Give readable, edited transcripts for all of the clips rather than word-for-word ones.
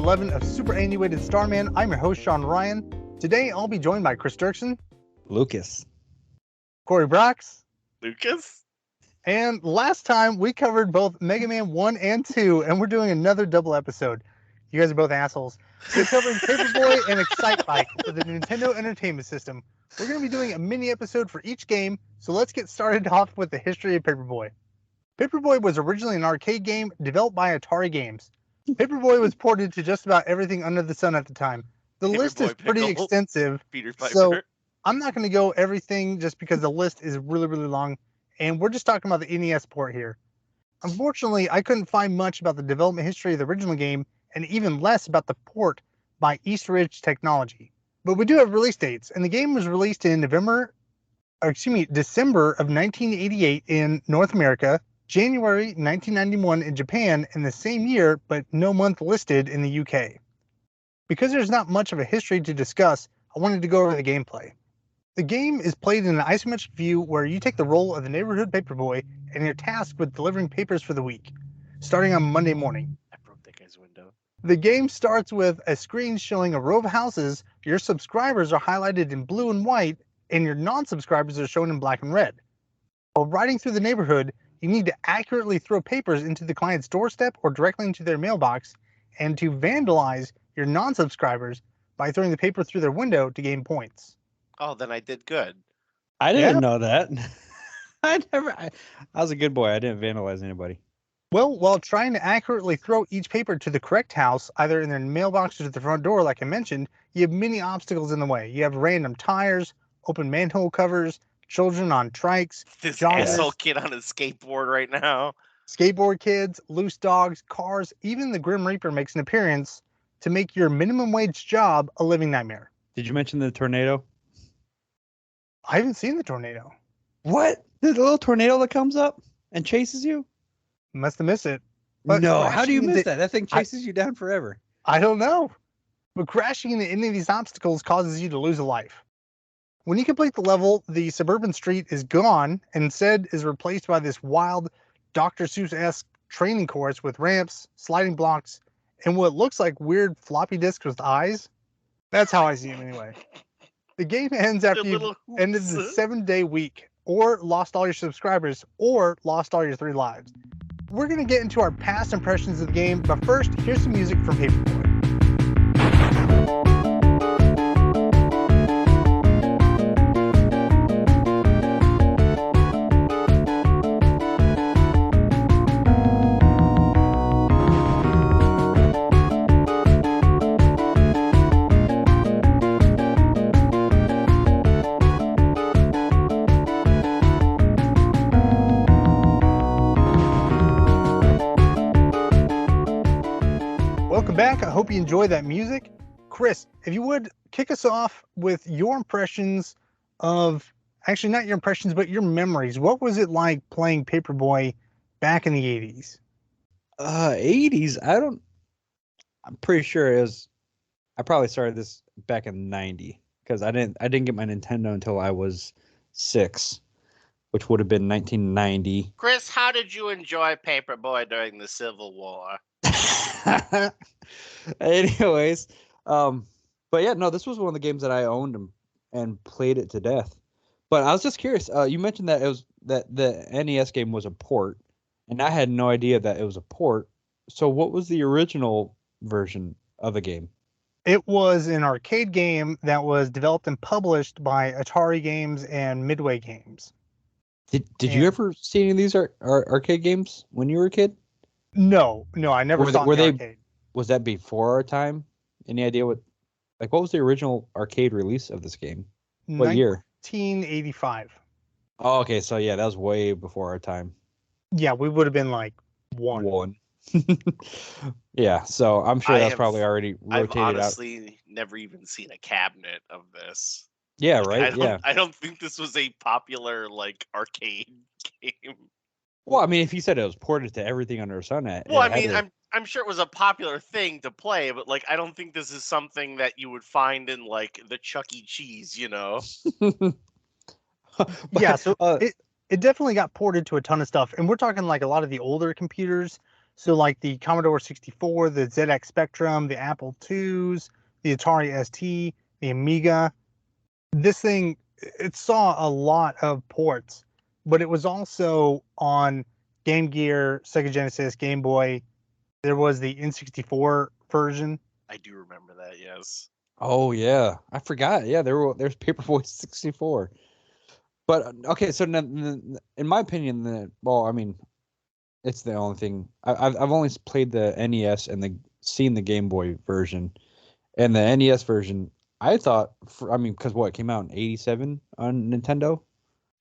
11 of Superannuated Starman. I'm your host, Sean Ryan. Today, I'll be joined by Chris Duerksen, Lucas, Cory Braucks, Lucas. And last time, we covered both Mega Man 1 and 2, and we're doing another double episode. You guys are both assholes. We're covering Paperboy and Excite Bike for the Nintendo Entertainment System. We're going to be doing a mini episode for each game, so let's get started off with the history of Paperboy. Paperboy was originally an arcade game developed by Atari Games. Paperboy was ported to just about everything under the sun at the time. The list is pretty extensive, so I'm not going to go everything just because the list is really, really long, and we're just talking about the NES port here. Unfortunately, I couldn't find much about the development history of the original game, and even less about the port by East Ridge Technology. But we do have release dates, and the game was released in December of 1988 in North America, January 1991 in Japan in the same year, but no month listed in the UK. Because there's not much of a history to discuss, I wanted to go over the gameplay. The game is played in an isometric view where you take the role of the neighborhood paperboy and you're tasked with delivering papers for the week, starting on Monday morning. I broke that guy's window. The game starts with a screen showing a row of houses. Your subscribers are highlighted in blue and white, and your non-subscribers are shown in black and red. While riding through the neighborhood, you need to accurately throw papers into the client's doorstep or directly into their mailbox, and to vandalize your non-subscribers by throwing the paper through their window to gain points. Oh, then I did good. I didn't know that. I was a good boy. I didn't vandalize anybody. Well, while trying to accurately throw each paper to the correct house, either in their mailbox or to the front door, like I mentioned, you have many obstacles in the way. You have random tires, open manhole covers, children on trikes, This joggers, asshole kid on a skateboard right now. skateboard kids, loose dogs, cars, even the Grim Reaper makes an appearance to make your minimum wage job a living nightmare. Did you mention the tornado? I haven't seen the tornado. What? The little tornado that comes up and chases you? Must have missed it. But no, how do you miss that? That thing chases you down forever. I don't know. But crashing into any of these obstacles causes you to lose a life. When you complete the level, the suburban street is gone and instead is replaced by this wild Dr. Seuss-esque training course with ramps, sliding blocks, and what looks like weird floppy disks with eyes. That's how I see them anyway. The game ends after you've ended the 7-day week, or lost all your subscribers, or lost all your 3 lives. We're going to get into our past impressions of the game, but first, here's some music from Paperboy. Welcome back. I hope you enjoy that music. Chris, if you would, kick us off with your impressions of, actually not your impressions, but your memories. What was it like playing Paperboy back in the 80s? 80s? I'm pretty sure it was, I probably started this back in 90 because I didn't get my Nintendo until I was 6, which would have been 1990. Chris, how did you enjoy Paperboy during the Civil War? Anyways, but yeah, no, this was one of the games that I owned and played it to death. But I was just curious. You mentioned that the NES game was a port, and I had no idea that it was a port. So what was the original version of the game? It was an arcade game that was developed and published by Atari Games and Midway Games. Did you ever see any of these arcade games when you were a kid? No, I never saw the arcade. Was that before our time? Any idea what was the original arcade release of this game? What year? 1985. Oh, okay. So yeah, that was way before our time. Yeah, we would have been like one. Yeah, so I'm sure that's probably already rotated out. I've honestly never even seen a cabinet of this. Yeah, right. I don't think this was a popular arcade game. Well, I mean, if you said it was ported to everything under the sun, I'm sure it was a popular thing to play, but I don't think this is something that you would find in the Chuck E. Cheese, you know. Yeah, so it definitely got ported to a ton of stuff, and we're talking a lot of the older computers. So like the Commodore 64, the ZX Spectrum, the Apple IIs, the Atari ST, the Amiga. This thing, it saw a lot of ports, but it was also on Game Gear, Sega Genesis, Game Boy. There was the N64 version. I do remember that. Yes. Oh yeah, I forgot. Yeah, there's Paperboy 64. But okay, so in my opinion, well, I mean, it's the only thing I've only played the NES and seen the Game Boy version, and the NES version. I thought, I mean, because what, it came out in '87 on Nintendo,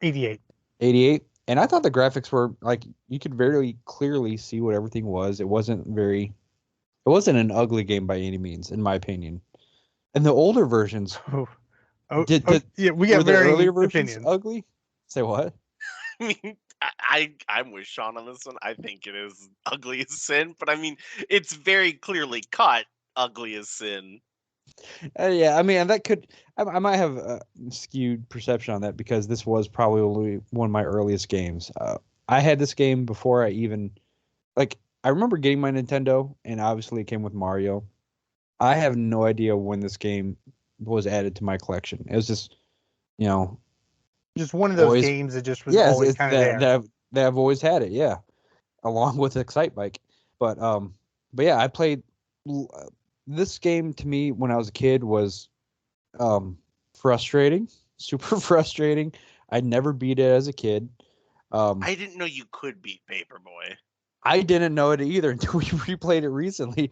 88. '88, and I thought the graphics were like you could very clearly see what everything was. It wasn't an ugly game by any means, in my opinion. And the older versions, Yeah, we were got the earlier varying versions opinions. ugly? Say what? I mean, I'm with Sean on this one. I think it is ugly as sin, but I mean, it's very clearly cut ugly as sin. Yeah, I mean, that could. I might have a skewed perception on that because this was probably one of my earliest games. I had this game before I even like. I remember getting my Nintendo, and obviously it came with Mario. I have no idea when this game was added to my collection. It was just, you know, Just one of those always. games that just was Yeah, always it's kind of there. that I've always had it. Yeah, along with Excite Bike. But yeah, I played this game. To me, when I was a kid, was frustrating, super frustrating. I never beat it as a kid. I didn't know you could beat Paperboy. I didn't know it either until we replayed it recently.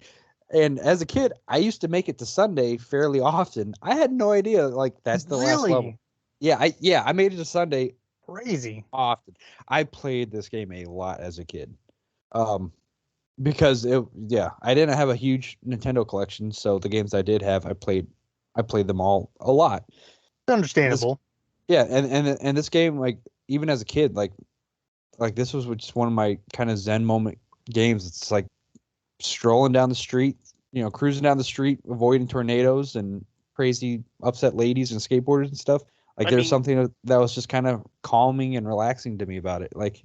And as a kid, I used to make it to Sunday fairly often. I had no idea like that's the last Really? level. Yeah, I made it to Sunday Crazy. often. I played this game a lot as a kid. Because I didn't have a huge Nintendo collection, so the games I did have, I played them all a lot. Understandable. And this game, like even as a kid, like this was just one of my kind of zen moment games. It's like strolling down the street, cruising down the street, avoiding tornadoes and crazy upset ladies and skateboarders and stuff. Like there's something that was just kind of calming and relaxing to me about it. Like,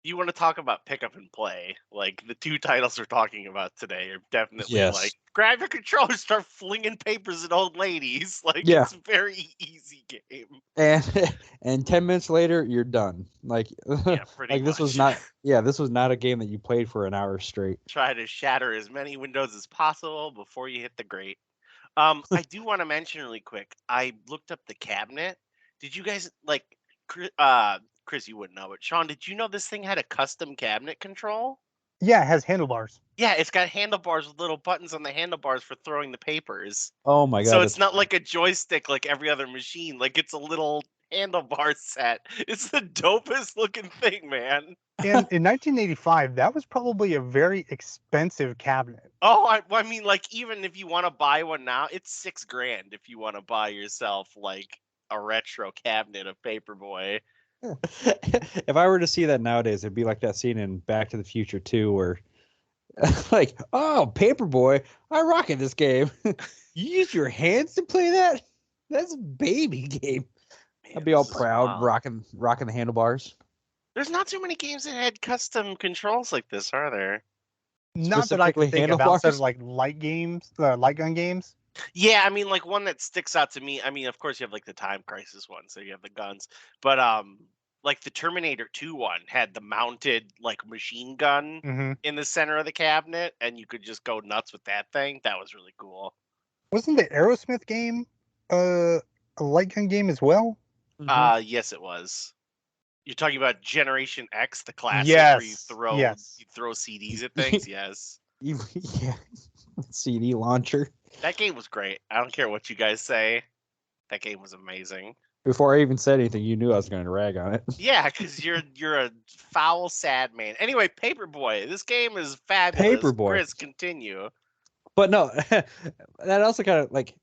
you want to talk about pick up and play? Like the two titles we're talking about today are definitely Yes. like grab your controller, start flinging papers at old ladies. Like Yeah. it's a very easy game. And 10 minutes later you're done. Like Yeah, pretty like this was much. this was not a game that you played for an hour straight. Try to shatter as many windows as possible before you hit the grate. I do want to mention really quick. I looked up the cabinet. Did you guys like Chris, you wouldn't know it. Sean, did you know this thing had a custom cabinet control? Yeah, it has handlebars. Yeah, it's got handlebars with little buttons on the handlebars for throwing the papers. Oh my god. So it's not like a joystick like every other machine. Like it's a little handlebar set. It's the dopest looking thing, man. And in 1985, that was probably a very expensive cabinet. Oh, I mean, like even if you want to buy one now, it's $6,000 if you want to buy yourself like a retro cabinet of Paperboy. If I were to see that nowadays, it'd be like that scene in Back to the Future 2 where like, oh, Paperboy, I rock in this game. You use your hands to play that? That's a baby game. Man, I'd be all this is proud, wild. rocking the handlebars. There's not too many games that had custom controls like this, are there? Not that I can Specifically think of outside of handlebars? like light gun games. Yeah, I mean, like one that sticks out to me. I mean, of course, you have like the Time Crisis one, so you have the guns, but like the Terminator 2 one had the mounted like machine gun Mm-hmm. in the center of the cabinet, and you could just go nuts with that thing. That was really cool. Wasn't the Aerosmith game a light gun game as well? Mhm. Yes, it was. You're talking about Generation X, the classic, where you Yes. throw Yes. you throw CDs at things. Yes, Yeah, CD launcher. that game was great. I don't care what you guys say. That game was amazing. Before I even said anything, you knew I was going to rag on it. Yeah, because you're a foul, sad man. Anyway, Paperboy. This game is fabulous. Paperboy. Chris, continue. But no, that also kind of like,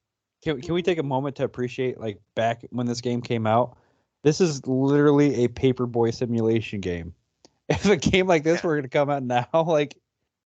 can we take a moment to appreciate like back when this game came out? This is literally a Paperboy simulation game. If a game like this were to come out now, like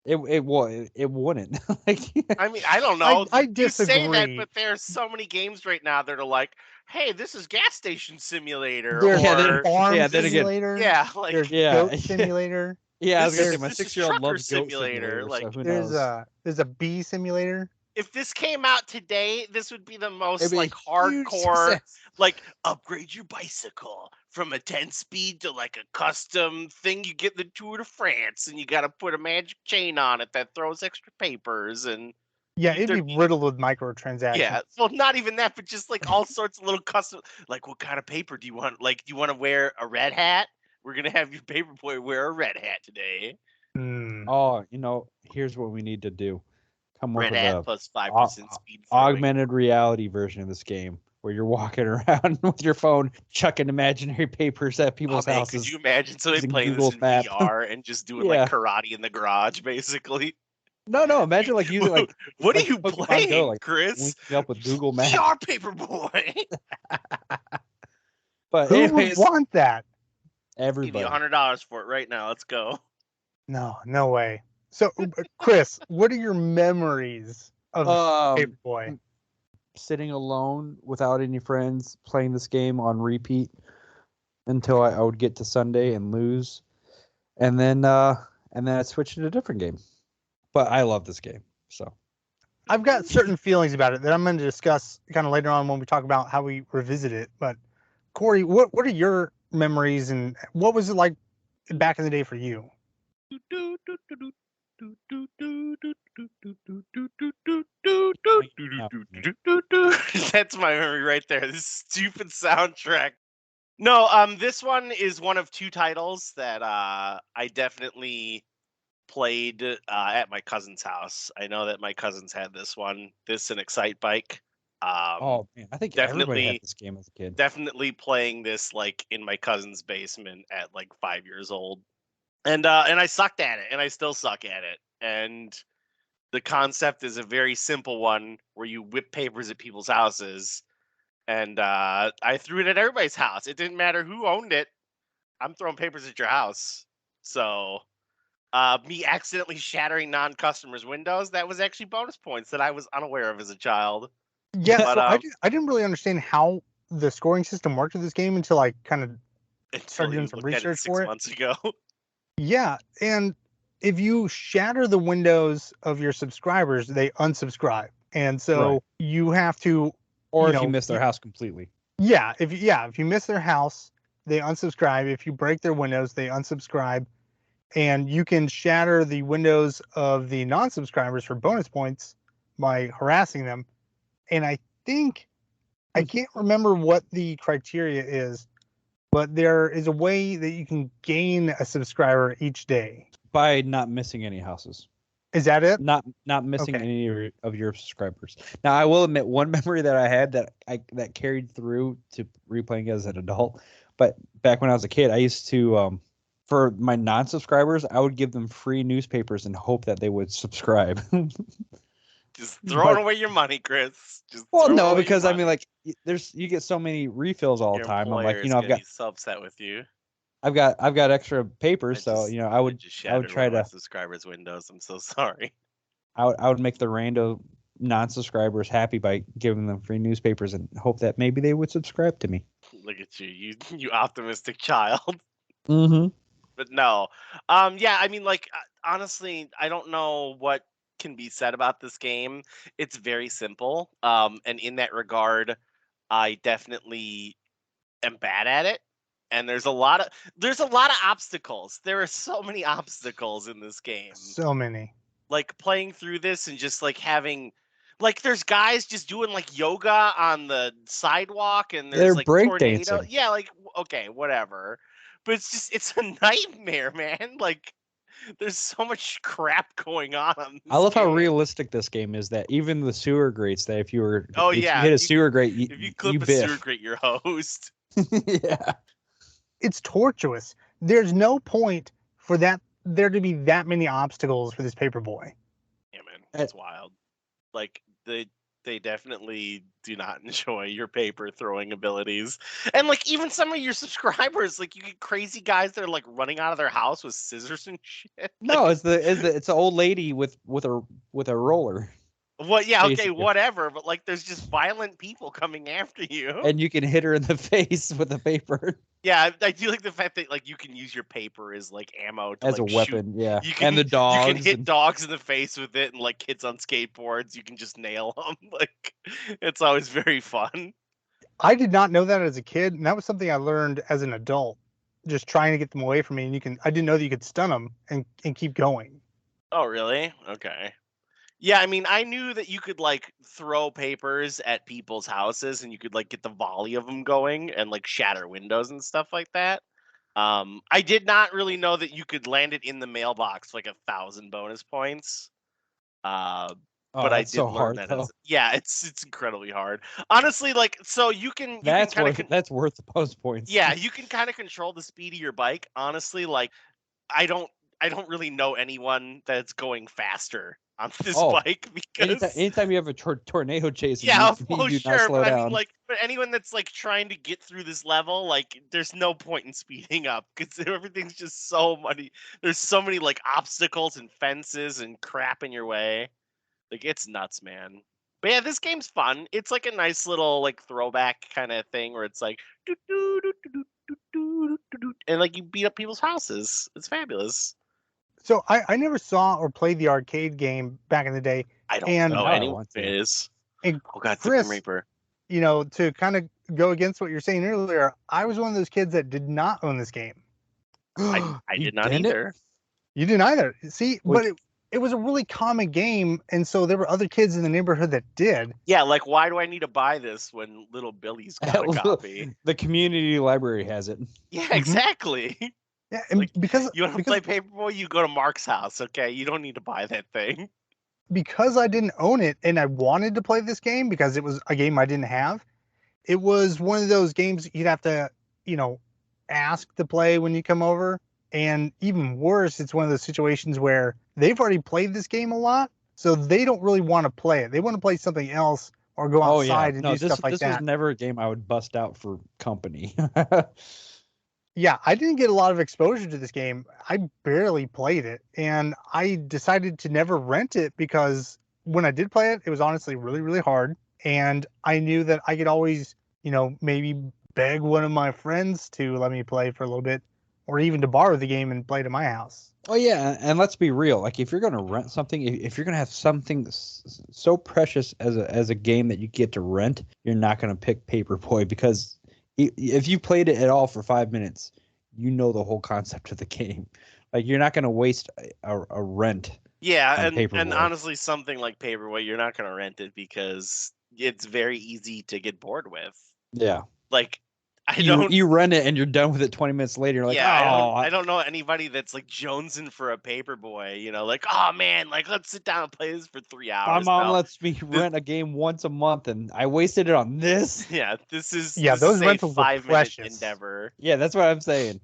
it wouldn't. Like, I mean, I don't know. I You say that, disagree. but there are so many games right now that are like, "Hey, this is gas station simulator," There's Yeah, or farm yeah, then again- simulator. yeah, like There's Yeah. goat simulator. Yeah, I was gonna say This my is 6-year-old Trucker loves Goat Simulator, Simulator, like- so who There's knows? a bee simulator. If this came out today, this would be the most It'd be a like huge hardcore, success. like upgrade your bicycle from a 10 speed to like a custom thing you get in the Tour de France, and you got to put a magic chain on it that throws extra papers and Yeah, You- it'd be there- riddled with microtransactions. yeah. Well, not even that, but just like all sorts of little custom. Like, what kind of paper do you want? Like, do you want to wear a red hat? We're gonna have your Paperboy wear a red hat today. Hmm. Oh, here's what we need to do. Come up Red with hat a plus 5% speed throwing. augmented reality version of this game where you're walking around with your phone chucking imaginary papers at Oh, people's man, houses. could you imagine somebody using playing Google this in Map. VR and just doing Yeah. like karate in the garage, basically? No, imagine like using like What like are you Pokemon playing, Go, like Chris? linking up with Google Maps. VR Paperboy. But Who would anyways, want that? Give everybody. you $100 for it right now. Let's go. No way. So, Chris, what are your memories of Paperboy? Sitting alone without any friends, playing this game on repeat until I would get to Sunday and lose, and then I switched to a different game. But I love this game, so I've got certain feelings about it that I'm going to discuss kind of later on when we talk about how we revisit it. But Cory, what are your memories and what was it like back in the day for you? That's my memory right there. This stupid soundtrack. No, this one is one of two titles that I definitely played at my cousin's house. I know that my cousins had this one. This and Excite Bike. oh man, I think everybody definitely- had this game as a kid. Definitely playing this like in my cousin's basement at like 5 years old. And I sucked at it, and I still suck at it. And the concept is a very simple one where you whip papers at people's houses. And I threw it at everybody's house. It didn't matter who owned it. I'm throwing papers at your house. So me accidentally shattering non-customers' windows, that was actually bonus points that I was unaware of as a child. Yeah, But, so I didn't really understand how the scoring system worked with this game until I kind of Until doing you some looked at it research 6 for it. months ago. Yeah, and if you shatter the windows of your subscribers, they unsubscribe, and so Right. you have to. Or you if you know, miss their house completely. Yeah, if you miss their house, they unsubscribe. If you break their windows, they unsubscribe, and you can shatter the windows of the non-subscribers for bonus points by harassing them. And I think I can't remember what the criteria is, but there is a way that you can gain a subscriber each day. By not missing any houses. Is that it? Not missing Okay. any of your subscribers. Now I will admit one memory that I had that carried through to replaying as an adult. But back when I was a kid, I used to for my non-subscribers, I would give them free newspapers and hope that they would subscribe. Just throwing But- away your money, Chris. Just Well, throwing no, away your because I money. mean, like, you get so many refills all Your the time. I'm employer like, is I've gonna got be so upset with you. I've got extra papers, so I would just I would shattered try one of my to subscribers' windows. I'm so sorry. I would make the rando non-subscribers happy by giving them free newspapers and hope that maybe they would subscribe to me. Look at you, you optimistic child. Mm-hmm. But no, yeah, I mean, like, honestly, I don't know what can be said about this game. It's very simple, and in that regard, I definitely am bad at it. And there's a lot of obstacles. There are so many obstacles in this game. So many. Like playing through this and just like having, like, there's guys just doing like yoga on the sidewalk, and there's They're like breakdancing. tornado. Yeah, like, okay, whatever. But it's a nightmare, man. Like, there's so much crap going on. I love how game. realistic this game is. That even the sewer grates, that if you yeah, hit a you- sewer grate, If you clip you a biff. sewer grate, you're host. Yeah. It's tortuous. There's no point for there to be that many obstacles for this Paperboy. Yeah, man, it's wild. Like, they definitely do not enjoy your paper throwing abilities. And like, even some of your subscribers, like, you get crazy guys that are like running out of their house with scissors and shit. No, it's the old lady with a roller. What? Yeah, okay, Basically. whatever. But like, there's just violent people coming after you. And you can hit her in the face with a paper Yeah, I do like the fact that like you can use your paper as like ammo to as a like shoot. weapon. Yeah, You can and the dogs. you can hit and- dogs in the face with it, and like kids on skateboards, you can just nail them. Like, it's always very fun. I did not know that as a kid, and that was something I learned as an adult, just trying to get them away from me. And I didn't know that you could stun them and keep going. Oh, really? Okay. Yeah, I mean, I knew that you could like throw papers at people's houses, and you could like get the volley of them going, and like shatter windows and stuff like that. I did not really know that you could land it in the mailbox for like 1,000 bonus points. But I that's did so learn hard that though. as it's incredibly hard. Honestly, like so you can That's kind worth of that's worth the post points. yeah, you can kind of control the speed of your bike. Honestly, like I don't I don't really know anyone that's going faster on this Oh, bike because anytime you have a tornado chasing yeah, you, oh do not sure, slow but I mean down. like but anyone that's like trying to get through this level, like there's no point in speeding up because everything's just so many there's so many like obstacles and fences and crap in your way. Like it's nuts, man. But yeah, this game's fun. It's like a nice little like throwback kind of thing where it's like doo doo doo doo doo doo doo doo, and like you beat up people's houses. It's fabulous. So I never saw or played the arcade game back in the day. I don't And know Now I anyone want to. is. and Oh god, the Grim Chris, Reaper. to kind of go against what you're saying earlier, I was one of those kids that did not own this game. I You did not didn't? either. You didn't either. See, Would- but it was a really common game, and so there were other kids in the neighborhood that did. Yeah, like why do I need to buy this when little Billy's got a copy? The community library has it. Yeah, Mhm. exactly. Yeah, and Like, because You want to play Paperboy? You go to Mark's house, okay? You don't need to buy that thing. because I didn't own it and I wanted to play this game because it was a game I didn't have. It was one of those games you'd have to, ask to play when you come over. And even worse, it's one of those situations where they've already played this game a lot, so they don't really want to play it. They want to play something else or go Oh yeah, outside and do stuff like this that. was never a game I would bust out for company. Yeah, I didn't get a lot of exposure to this game. I barely played it, and I decided to never rent it because when I did play it, it was honestly really, really hard. And I knew that I could always, maybe beg one of my friends to let me play for a little bit, or even to borrow the game and play it at my house. Oh yeah, and let's be real. Like if you're gonna rent something, if you're gonna have something so precious as a game that you get to rent, you're not gonna pick Paperboy because if you played it at all for 5 minutes, you know the whole concept of the game. Like you're not gonna waste a rent. Yeah, on and Paperboy. honestly, something like Paperboy, you're not gonna rent it because it's very easy to get bored with. Yeah, Like, I don't. you rent it and you're done with it 20 minutes later. You're like, Yeah, oh, I don't know anybody that's like jonesing for a Paperboy. Like, oh man, like let's sit down and play this for 3 my hours. mom No. lets me rent a game once a month, and I wasted it on this. Yeah, this is Those a rentals were 5-minute precious. endeavor. Yeah, that's what I'm saying.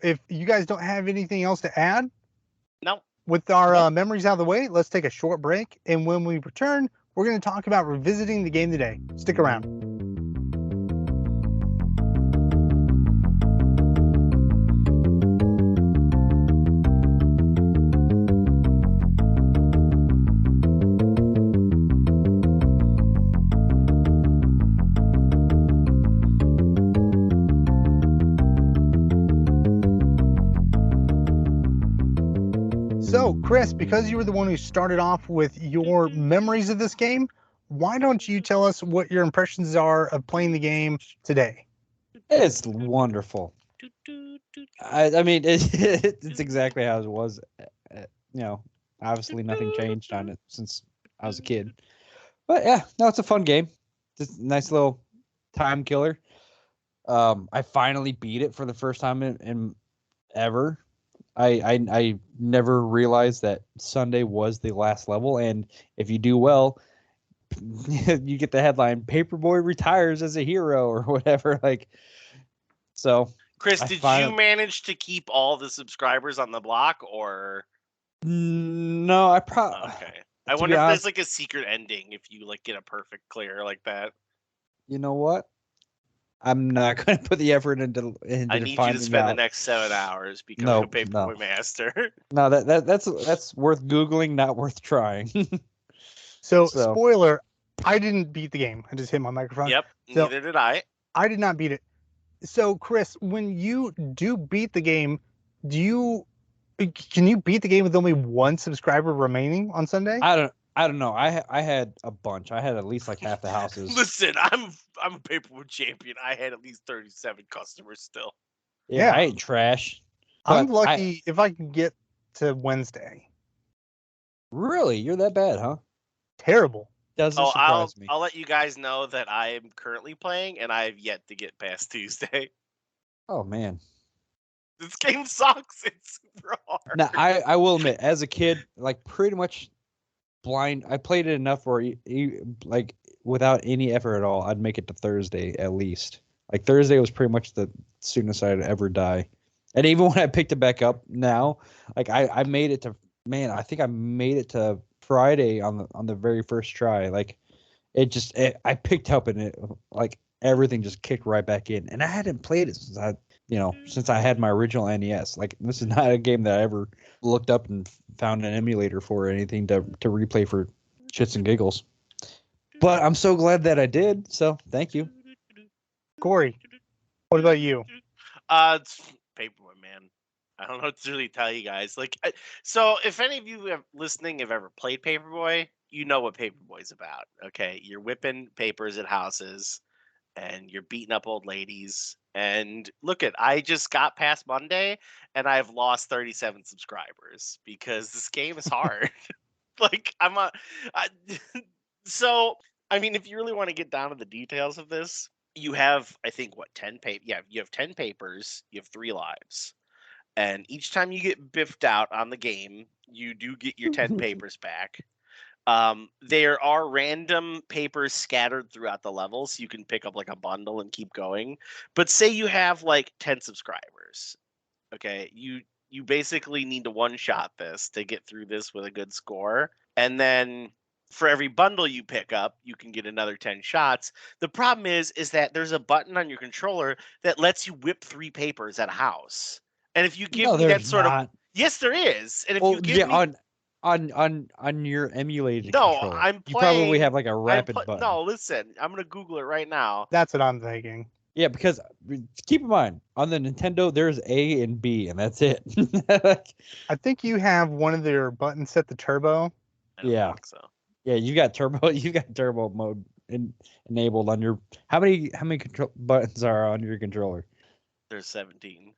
If you guys don't have anything else to add, No, with our memories out of the way, let's take a short break. And when we return, we're going to talk about revisiting the game today. Stick around. So, Chris, because you were the one who started off with your memories of this game, why don't you tell us what your impressions are of playing the game today? It's wonderful. I mean, it's exactly how it was. Obviously nothing changed on it since I was a kid. But yeah, no, it's a fun game. Just a nice little time killer. I finally beat it for the first time in ever. I never realized that Sunday was the last level, and if you do well, you get the headline "Paperboy retires as a hero" or whatever. Like, so. Chris, did you manage to keep all the subscribers on the block, or no? I probably okay. I wonder if there's like a secret ending if you like get a perfect clear like that. You know what? I'm not going to put the effort into I need you to spend the next 7 hours becoming a Paperboy master. No, that's worth Googling, not worth trying. So, So- spoiler, I didn't beat the game. I just hit my microphone. Yep, So- neither did I. I did not beat it. So, Chris, when you do beat the game, can you beat the game with only one subscriber remaining on Sunday? I don't know. I had a bunch. I had at least like half the houses. Listen, I'm a Paperboy champion. I had at least 37 customers still. Yeah, Yeah. I ain't trash. I'm But lucky if I can get to Wednesday. Really, you're that bad, huh? Terrible. Doesn't Oh, surprise me. I'll let you guys know that I am currently playing, and I have yet to get past Tuesday. Oh man. This game sucks. It's super hard. Now I will admit, as a kid, like pretty much blind, I played it enough where like without any effort at all, I'd make it to Thursday at least. Like Thursday was pretty much the soonest I'd ever die. And even when I picked it back up now, like I made it to I think I made it to Friday on the very first try. Like I picked up and it like everything just kicked right back in. And I hadn't played it since I had my original NES. Like this is not a game that I ever looked up and found an emulator for or anything to replay for shits and giggles. But I'm so glad that I did. So thank you. Cory, what about you? It's Paperboy, man. I don't know what to really tell you guys. So if any of you listening have ever played Paperboy, you know what Paperboy's about. Okay, you're whipping papers at houses, and you're beating up old ladies. And I just got past Monday, and I've lost 37 subscribers because this game is hard. So I mean, if you really want to get down to the details of this, you have, I think, 10 paper. Yeah, you have 10 papers. You have 3 lives. And each time you get biffed out on the game, you do get your 10 papers back. There are random papers scattered throughout the levels. You can pick up like a bundle and keep going. But say you have like 10 subscribers. Okay, you basically need to one-shot this to get through this with a good score. And then for every bundle you pick up, you can get another 10 shots. The problem is that there's a button on your controller that lets you whip 3 papers at a house. And if you give me that sort of yes, there is. And if you give me on your emulated no, controller, I'm you probably playing. have like a rapid button. No, listen, I'm gonna Google it right now. That's what I'm thinking. Yeah, because keep in mind on the Nintendo there's A and B and that's it. I think you have one of their buttons set to turbo. I don't Yeah. think so. Yeah, you got turbo mode enabled on your. How many buttons are on your controller? There's 17.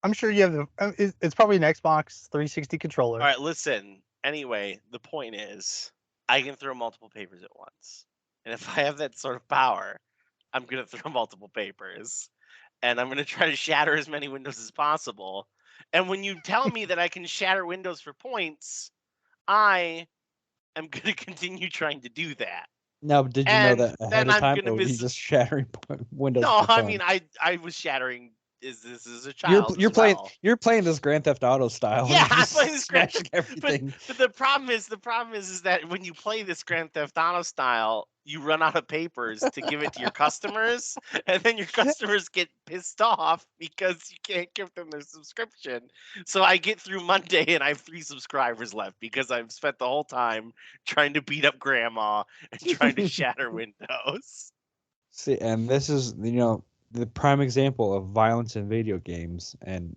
I'm sure you have it's probably an Xbox 360 controller. All right, listen. Anyway, the point is, I can throw multiple papers at once, and if I have that sort of power, I'm gonna throw multiple papers, and I'm gonna try to shatter as many windows as possible. And when you tell me that I can shatter windows for points, I am gonna continue trying to do that. No, but did you know that ahead of time, or were you just shattering windows? No, for I fun? mean I was shattering. This is a child? You're playing this Grand Theft Auto style. Yeah, and I'm just playing this Grand smashing everything. But the problem is that when you play this Grand Theft Auto style, you run out of papers to give it to your customers, and then your customers get pissed off because you can't give them their subscription. So I get through Monday and I have 3 subscribers left because I've spent the whole time trying to beat up grandma and trying to shatter windows. See, and this is the prime example of violence in video games, and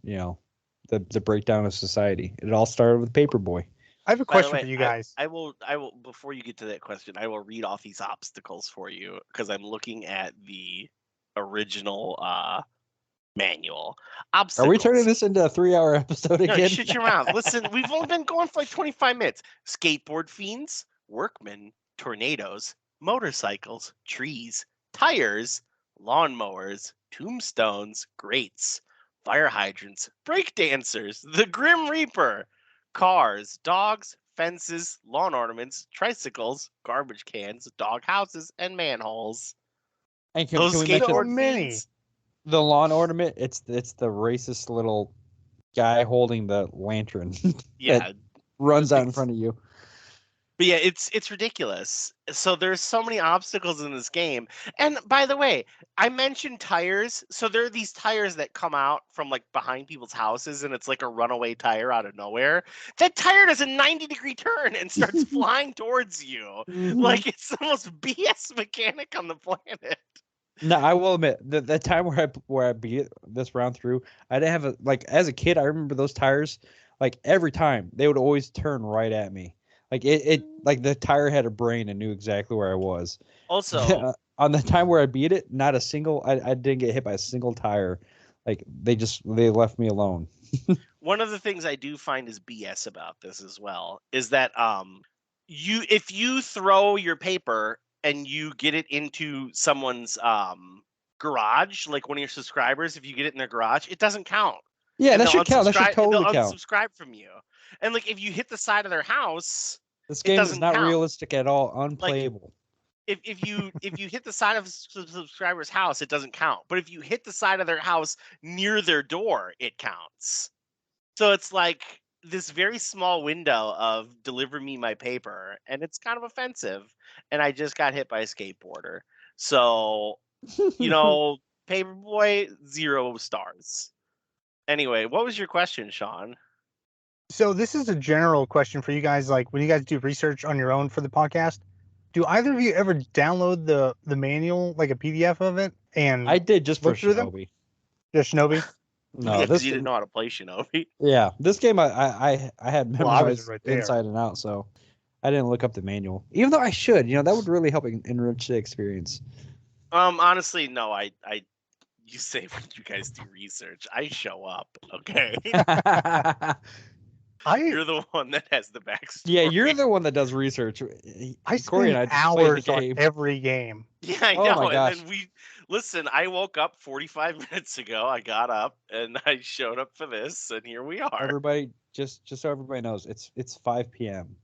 the breakdown of society. It all started with Paperboy. I have a question for you guys. I will before you get to that question, I will read off these obstacles for you because I'm looking at the original manual. Obstacles. Are we turning this into a 3-hour episode again? No, shut your mouth. Listen, we've only been going for like 25 minutes. Skateboard fiends, workmen, tornadoes, motorcycles, trees, tires, lawnmowers, tombstones, grates, fire hydrants, break dancers, the Grim Reaper, cars, dogs, fences, lawn ornaments, tricycles, garbage cans, dog houses, and manholes. And can Those we mention so many? fiends, the lawn ornament? It's the racist little guy holding the lantern. yeah, that runs out in front of you. But yeah, it's ridiculous. So there's so many obstacles in this game. And by the way, I mentioned tires. So there are these tires that come out from like behind people's houses, and it's like a runaway tire out of nowhere. That tire does a 90-degree turn and starts flying towards you. Like it's the most BS mechanic on the planet. No, I will admit the time where I beat this round through, I didn't have like as a kid. I remember those tires, like every time they would always turn right at me. Like it like the tire had a brain and knew exactly where I was. Also, On the time where I beat it, not a single I didn't get hit by a single tire. Like they left me alone. one of the things I do find is BS about this as well is that if you throw your paper and you get it into someone's garage, like one of your subscribers, if you get it in their garage, it doesn't count. Yeah, And that should count. That should totally they'll count. unsubscribe from you. And like if you hit the side of their house, This it game is doesn't not count. realistic at all. Unplayable. If you hit the side of a subscriber's house, it doesn't count. But if you hit the side of their house near their door, it counts. So it's like this very small window of deliver me my paper, and it's kind of offensive. And I just got hit by a skateboarder. So, Paperboy, 0 stars. Anyway, what was your question, Sean? So this is a general question for you guys. Like when you guys do research on your own for the podcast, do either of you ever download the manual, like a PDF of it, and I did just for look through them? Shinobi. Just Shinobi? No, Because you didn't know how to play Shinobi. Yeah, this game I had Well, I was memorized right there. inside and out, so I didn't look up the manual. Even though I should, that would really help enrich the experience. Honestly, no. You say when you guys do research, I show up. Okay, you're the one that has the backstory. Yeah, you're the one that does research. I Corey spend and I just play the hours on game. every game. Yeah, I Oh know. my gosh. And then listen. I woke up 45 minutes ago. I got up and I showed up for this, and here we are. Everybody, just so everybody knows, it's 5 p.m.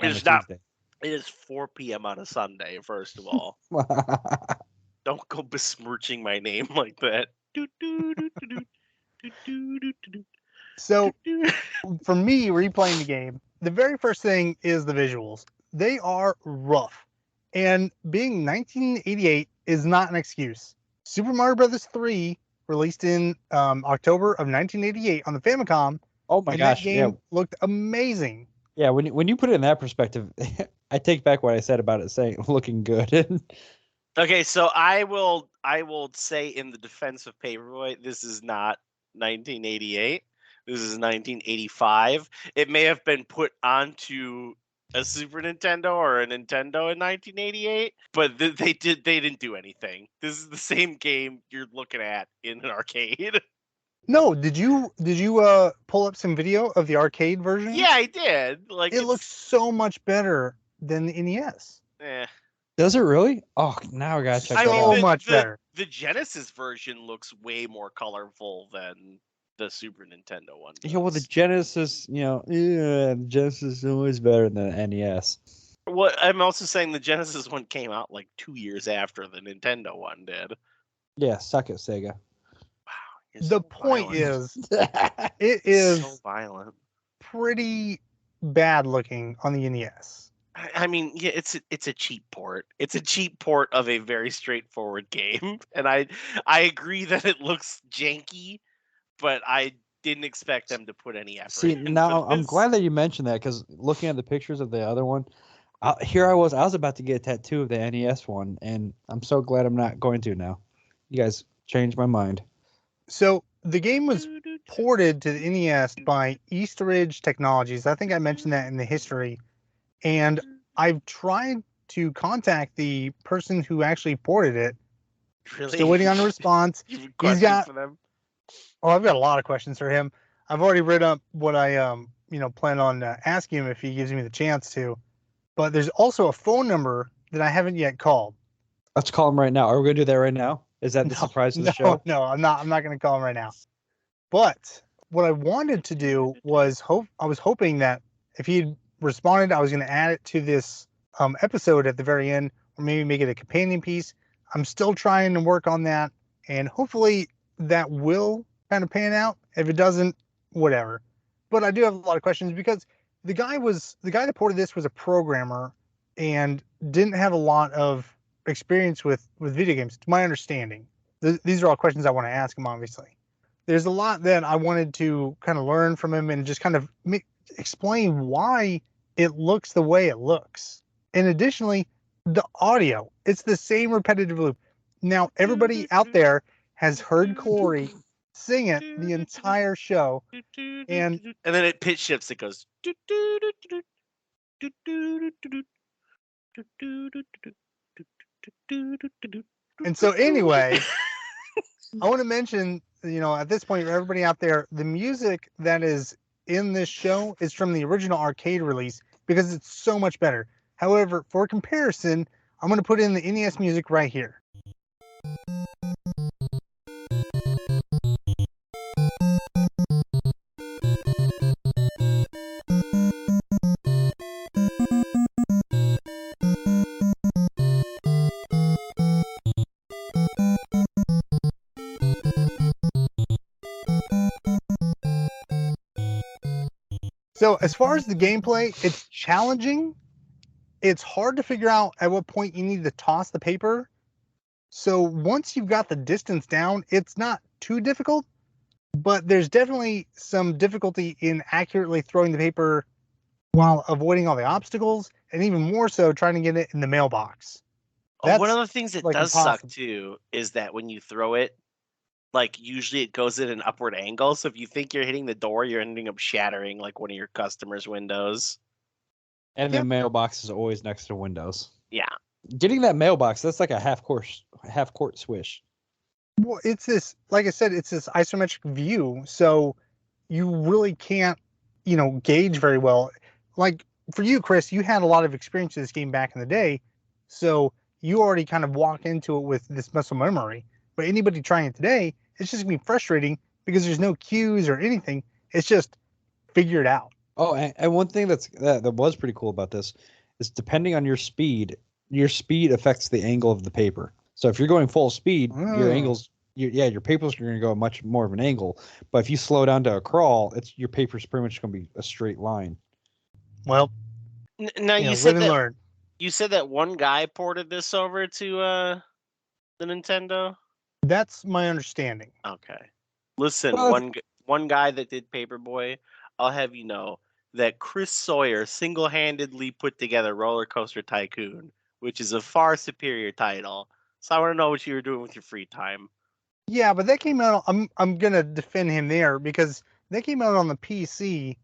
It is not. It is 4 p.m. on a Sunday. First of all, don't go besmirching my name like that. So for me, replaying the game, the very first thing is the visuals. They are rough. And being 1988 is not an excuse. Super Mario Brothers 3, released in October of 1988 on the Famicom. Oh my gosh, that game looked amazing. Yeah, when you put it in that perspective, I take back what I said about it saying looking good. Okay, so I will say in the defense of Paperboy, this is not 1988. This is 1985. It may have been put onto a Super Nintendo or a Nintendo in 1988, but they didn't do anything. This is the same game you're looking at in an arcade. No, did you pull up some video of the arcade version? Yeah, I did. Like it looks so much better than the NES. Does it really? Oh, now I gotta check that out. So much better. The Genesis version looks way more colorful than the Super Nintendo one does. Yeah, well, the Genesis, the Genesis is always better than the NES. Well, I'm also saying the Genesis one came out like 2 years after the Nintendo one did. Yeah, suck it, Sega. Wow. The point is, it is so violent. Pretty bad looking on the NES. I mean, yeah, it's a cheap port. It's a cheap port of a very straightforward game, and I agree that it looks janky, but I didn't expect them to put any effort. See, now I'm glad that you mentioned that because looking at the pictures of the other one, I was about to get a tattoo of the NES one, and I'm so glad I'm not going to now. You guys changed my mind. So the game was ported to the NES by Eastridge Technologies. I think I mentioned that in the history. And I've tried to contact the person who actually ported it. Really? Still waiting on a response. He's got. For them? Oh, I've got a lot of questions for him. I've already read up what I plan on asking him if he gives me the chance to. But there's also a phone number that I haven't yet called. Let's call him right now. Are we going to do that right now? Is that the surprise to the show? No, I'm not going to call him right now. But what I wanted to do was I was hoping that if he responded, I was going to add it to this episode at the very end, or maybe make it a companion piece. I'm still trying to work on that, and hopefully that will kind of pan out. If it doesn't, whatever. But I do have a lot of questions because the guy that ported this was a programmer and didn't have a lot of experience with video games, to my understanding. These are all questions I want to ask him, obviously. There's a lot that I wanted to kind of learn from him and just kind of explain why it looks the way it looks. And additionally, the audio, it's the same repetitive loop. Now, everybody out there has heard Cory sing it the entire show. And then it pitch shifts. It goes. And so anyway, I want to mention, at this point, everybody out there, the music that is in this show is from the original arcade release because it's so much better. However, for comparison, I'm going to put in the NES music right here. So as far as the gameplay, it's challenging. It's hard to figure out at what point you need to toss the paper. So once you've got the distance down, it's not too difficult, but there's definitely some difficulty in accurately throwing the paper while avoiding all the obstacles, and even more so trying to get it in the mailbox. One of the things that does suck too is that when you throw it, like usually it goes at an upward angle. So if you think you're hitting the door, you're ending up shattering like one of your customers' windows. And the mailbox is always next to windows. Yeah. Getting that mailbox, that's like a half court swish. Well, it's this, like I said, it's this isometric view, so you really can't, gauge very well. Like for you, Chris, you had a lot of experience in this game back in the day, so you already kind of walk into it with this muscle memory. But anybody trying it today, it's just gonna be frustrating because there's no cues or anything. It's just figure it out. Oh, and one thing that was pretty cool about this is depending on your speed affects the angle of the paper. So if you're going full speed, your angles, your paper's going to go much more of an angle. But if you slow down to a crawl, your paper's pretty much going to be a straight line. Well, now you said that one guy ported this over to the Nintendo. That's my understanding. Okay. Listen, one guy that did Paperboy, I'll have you know that Chris Sawyer single-handedly put together Roller Coaster Tycoon, which is a far superior title. So I want to know what you were doing with your free time. Yeah, but that came out. I'm gonna defend him there because that came out on the PC,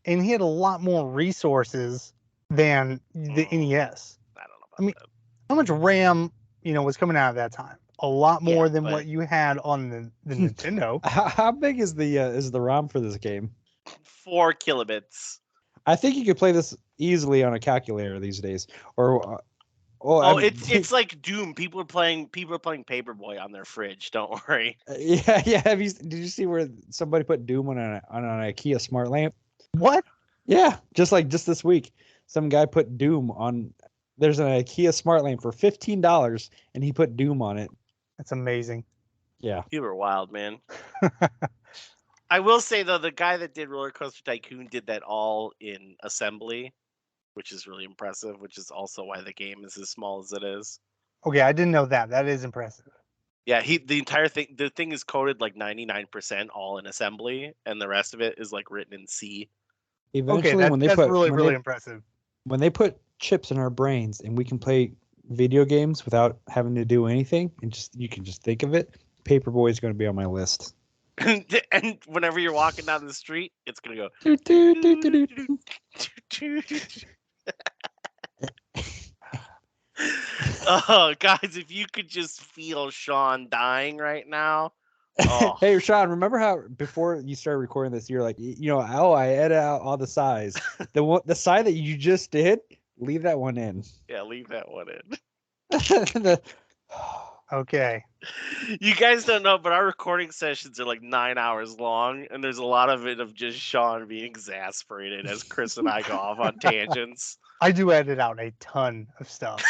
and he had a lot more resources than the NES. I don't know about that. How much RAM, was coming out at that time? A lot more than what you had on the Nintendo. How big is the ROM for this game? 4 kilobits. I think you could play this easily on a calculator these days. It's like Doom. People are playing Paperboy on their fridge. Don't worry. Yeah. Did you see where somebody put Doom on an IKEA smart lamp? What? Yeah, just this week, some guy put Doom on. There's an IKEA smart lamp for $15, and he put Doom on it. That's amazing. Yeah, you were wild, man. I will say though, the guy that did Roller Coaster Tycoon did that all in assembly, which is really impressive. Which is also why the game is as small as it is. Okay, I didn't know that. That is impressive. Yeah, the thing is coded like 99% all in assembly, and the rest of it is like written in C. Eventually, that's really impressive. When they put chips in our brains and we can play video games without having to do anything, and you can just think of it, Paperboy is going to be on my list. And whenever you're walking down the street, it's going to go. Oh, guys, if you could just feel Sean dying right now. Oh. Hey, Sean, remember how before you started recording this, you're like, I edit out all the sighs. The sigh that you just did, leave that one in. Yeah, leave that one in. Okay. You guys don't know, but our recording sessions are like 9 hours long, and there's a lot of it of just Sean being exasperated as Chris and I go off on tangents. I do edit out a ton of stuff.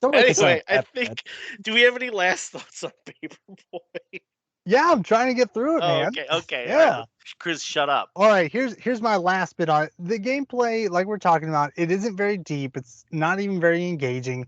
Anyway, I think. Do we have any last thoughts on Paperboy? Yeah, I'm trying to get through it, Oh, man. okay, okay. All Yeah. right. Chris, shut up. All right, here's my last bit on it. The gameplay, like we're talking about, it isn't very deep. It's not even very engaging,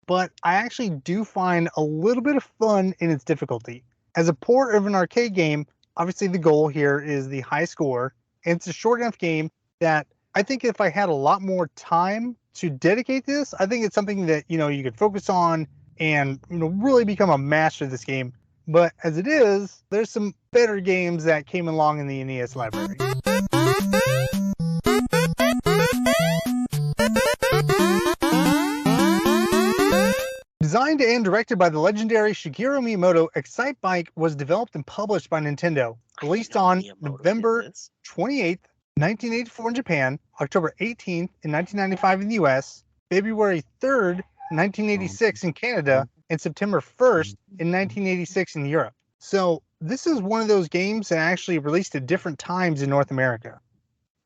but I actually do find a little bit of fun in its difficulty. As a port of an arcade game, obviously the goal here is the high score, and it's a short enough game that I think if I had a lot more time to dedicate to this, I think it's something that you could focus on and really become a master of this game. But as it is, there's some better games that came along in the NES library. Designed and directed by the legendary Shigeru Miyamoto, Excite Bike was developed and published by Nintendo. Released on November 28th, 1984 in Japan, October 18th in 1995 in the US, February 3rd, 1986 in Canada, and September 1st in 1986 in Europe. So this is one of those games that actually released at different times in North America.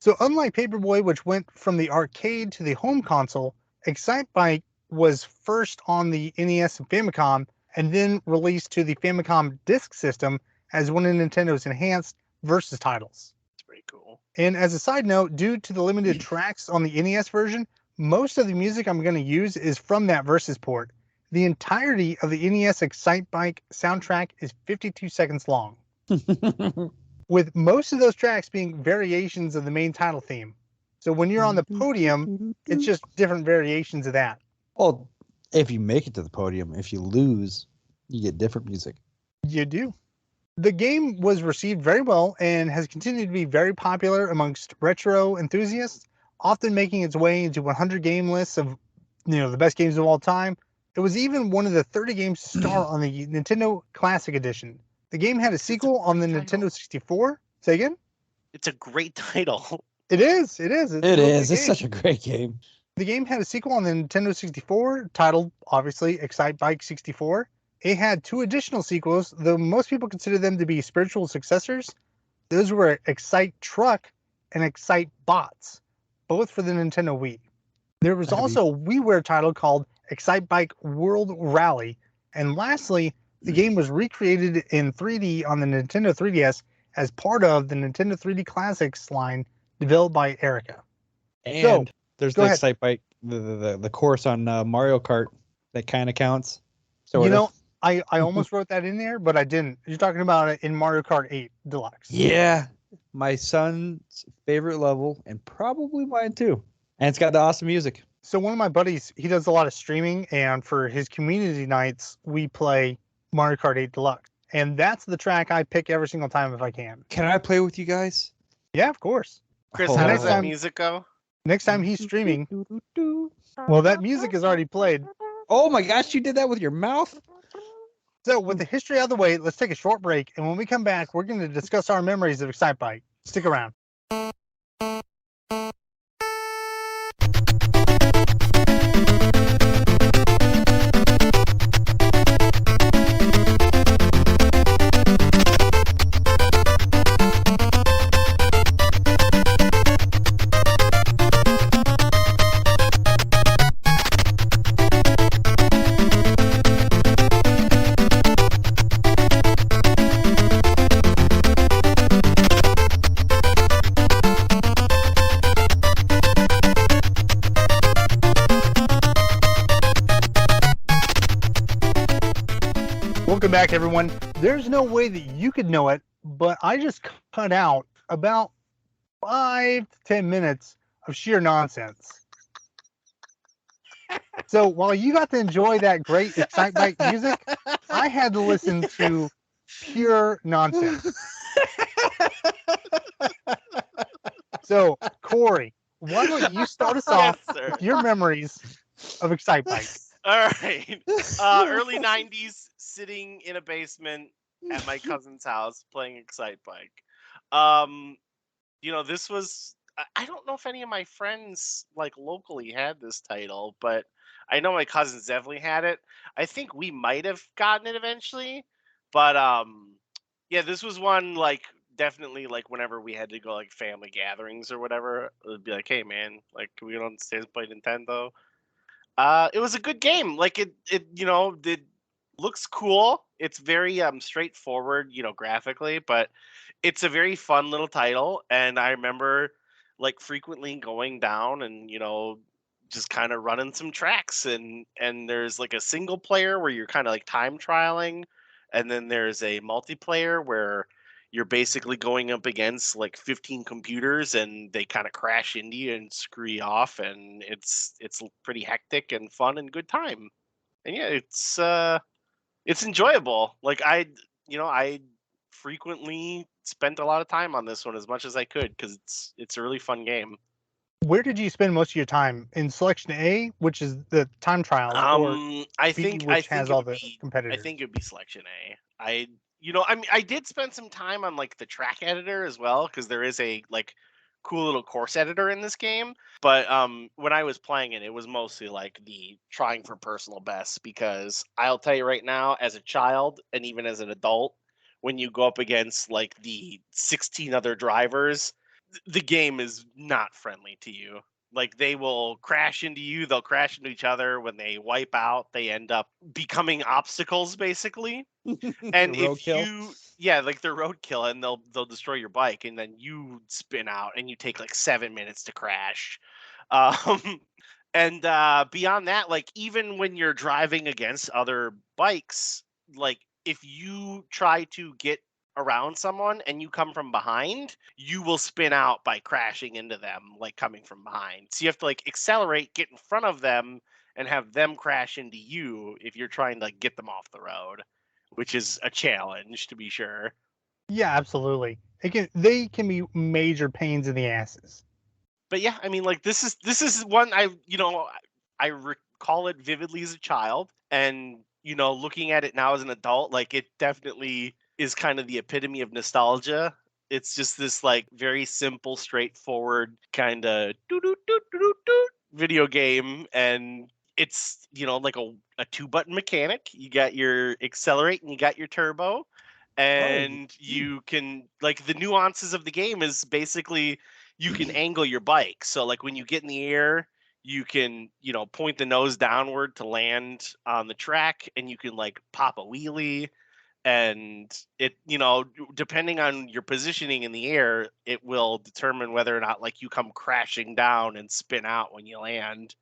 So unlike Paperboy, which went from the arcade to the home console, Excite Bike was first on the NES and Famicom, and then released to the Famicom Disk System as one of Nintendo's enhanced Versus titles. That's pretty cool. And as a side note, due to the limited tracks on the NES version, most of the music I'm going to use is from that Versus port. The entirety of the NES Excite Bike soundtrack is 52 seconds long, with most of those tracks being variations of the main title theme. So when you're on the podium, it's just different variations of that. Well, if you make it to the podium, if you lose, you get different music. You do. The game was received very well and has continued to be very popular amongst retro enthusiasts, often making its way into 100 game lists of the best games of all time. It was even one of the 30 games to star on the Nintendo Classic Edition. The game had a sequel on the Nintendo 64. Say again? It's a great title. It is. It is. It's such a great game. The game had a sequel on the Nintendo 64 titled, obviously, Excite Bike 64. It had two additional sequels, though most people consider them to be spiritual successors. Those were Excite Truck and Excite Bots, both for the Nintendo Wii. There was also a WiiWare title called Excite Bike World Rally. And lastly, the game was recreated in 3D on the Nintendo 3DS as part of the Nintendo 3D Classics line developed by Erica. And there's the Excite Bike, the course on Mario Kart that kind of counts. I almost wrote that in there, but I didn't. You're talking about it in Mario Kart 8 Deluxe. Yeah. My son's favorite level, and probably mine too. And it's got the awesome music. So one of my buddies, he does a lot of streaming, and for his community nights, we play Mario Kart 8 Deluxe. And that's the track I pick every single time if I can. Can I play with you guys? Yeah, of course. Chris, how does that music go? Next time he's streaming, well, that music is already played. Oh my gosh, you did that with your mouth? So with the history out of the way, let's take a short break. And when we come back, we're going to discuss our memories of Excite Bike. Stick around. Welcome back, everyone. There's no way that you could know it, but I just cut out about 5 to 10 minutes of sheer nonsense. So while you got to enjoy that great Excite Bike music, I had to listen to pure nonsense. So, Cory, why don't you start us off with your memories of Excite Bike? All right. Early 90s, sitting in a basement at my cousin's house playing Excite Bike. This was, I don't know if any of my friends locally had this title, but I know my cousins definitely had it. I think we might have gotten it eventually, but this was one definitely whenever we had to go family gatherings or whatever, it would be like, hey man, can we go downstairs and play Nintendo? It was a good game. It looks cool. It's very straightforward, graphically, but it's a very fun little title. And I remember like frequently going down and just kind of running some tracks, and there's like a single player where you're kind of like time trialing, and then there's a multiplayer where you're basically going up against like 15 computers and they kind of crash into you and screw you off, and it's pretty hectic and fun and good time. And yeah, it's enjoyable. Like I frequently spent a lot of time on this one as much as I could because it's a really fun game. Where did you spend most of your time? In Selection A, which is the time trials, or I B, think I which think has it all would the be I competitors? think it would be Selection A. I mean, I did spend some time on like the track editor as well because there is a like cool little course editor in this game. But when I was playing it, it was mostly like the trying for personal best because I'll tell you right now, as a child and even as an adult, when you go up against like the 16 other drivers, the game is not friendly to you. Like they will crash into you, they'll crash into each other. When they wipe out, they end up becoming obstacles basically. And if Roadkill. yeah, like they're roadkill, and they'll destroy your bike, and then you spin out, and you take like 7 minutes to crash. Um, and beyond that, like even when you're driving against other bikes, like if you try to get around someone and you come from behind, you will spin out by crashing into them, like coming from behind. So you have to like accelerate, get in front of them, and have them crash into you if you're trying to like, get them off the road, which is a challenge to be sure. Yeah, absolutely. They can be major pains in the asses. But yeah, I mean, like this is one I recall it vividly as a child, and looking at it now as an adult, like it definitely is kind of the epitome of nostalgia. It's just this like very simple, straightforward kind of video game, and it's like a two button mechanic. You got your accelerate and you got your turbo, Oh, and you can like the nuances of the game is basically you can angle your bike. So like when you get in the air, you can, point the nose downward to land on the track, and you can like pop a wheelie, and it, depending on your positioning in the air, it will determine whether or not like you come crashing down and spin out when you land.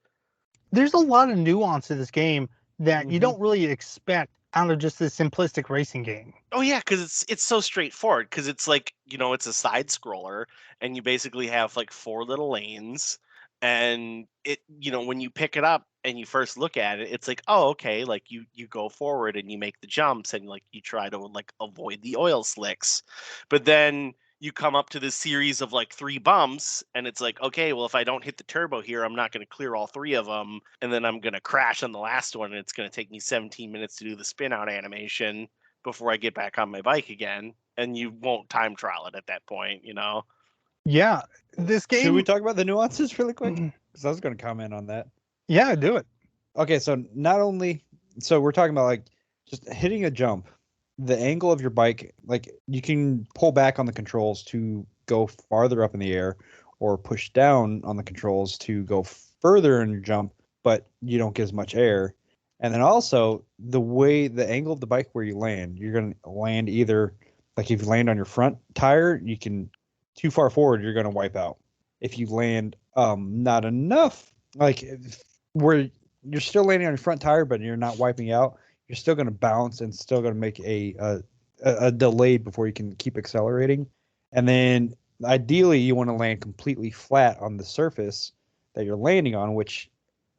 There's a lot of nuance to this game that you hmm don't really expect out of just this simplistic racing game. Oh yeah, because it's so straightforward. Because it's like it's a side scroller, and you basically have like four little lanes, and it when you pick it up and you first look at it, it's like, oh okay, like you go forward and you make the jumps and like you try to like avoid the oil slicks, but then you come up to this series of like three bumps, and it's like, okay, well if I don't hit the turbo here, I'm not going to clear all three of them, and then I'm going to crash on the last one, and it's going to take me 17 minutes to do the spin out animation before I get back on my bike again, and you won't time trial it at that point. Yeah, this Should we game. talk about the nuances really quick? Because I was going to comment on that. Yeah, do it. Okay, so not only so we're talking about like just hitting a jump, the angle of your bike, like you can pull back on the controls to go farther up in the air, or push down on the controls to go further in your jump, but you don't get as much air. And then also the angle of the bike where you land, you're gonna land either like if you land on your front tire, you can too far forward, you're gonna wipe out. If you land not enough, like where you're still landing on your front tire, but you're not wiping out, you're still going to bounce and still going to make a delay before you can keep accelerating. And then ideally, you want to land completely flat on the surface that you're landing on. Which,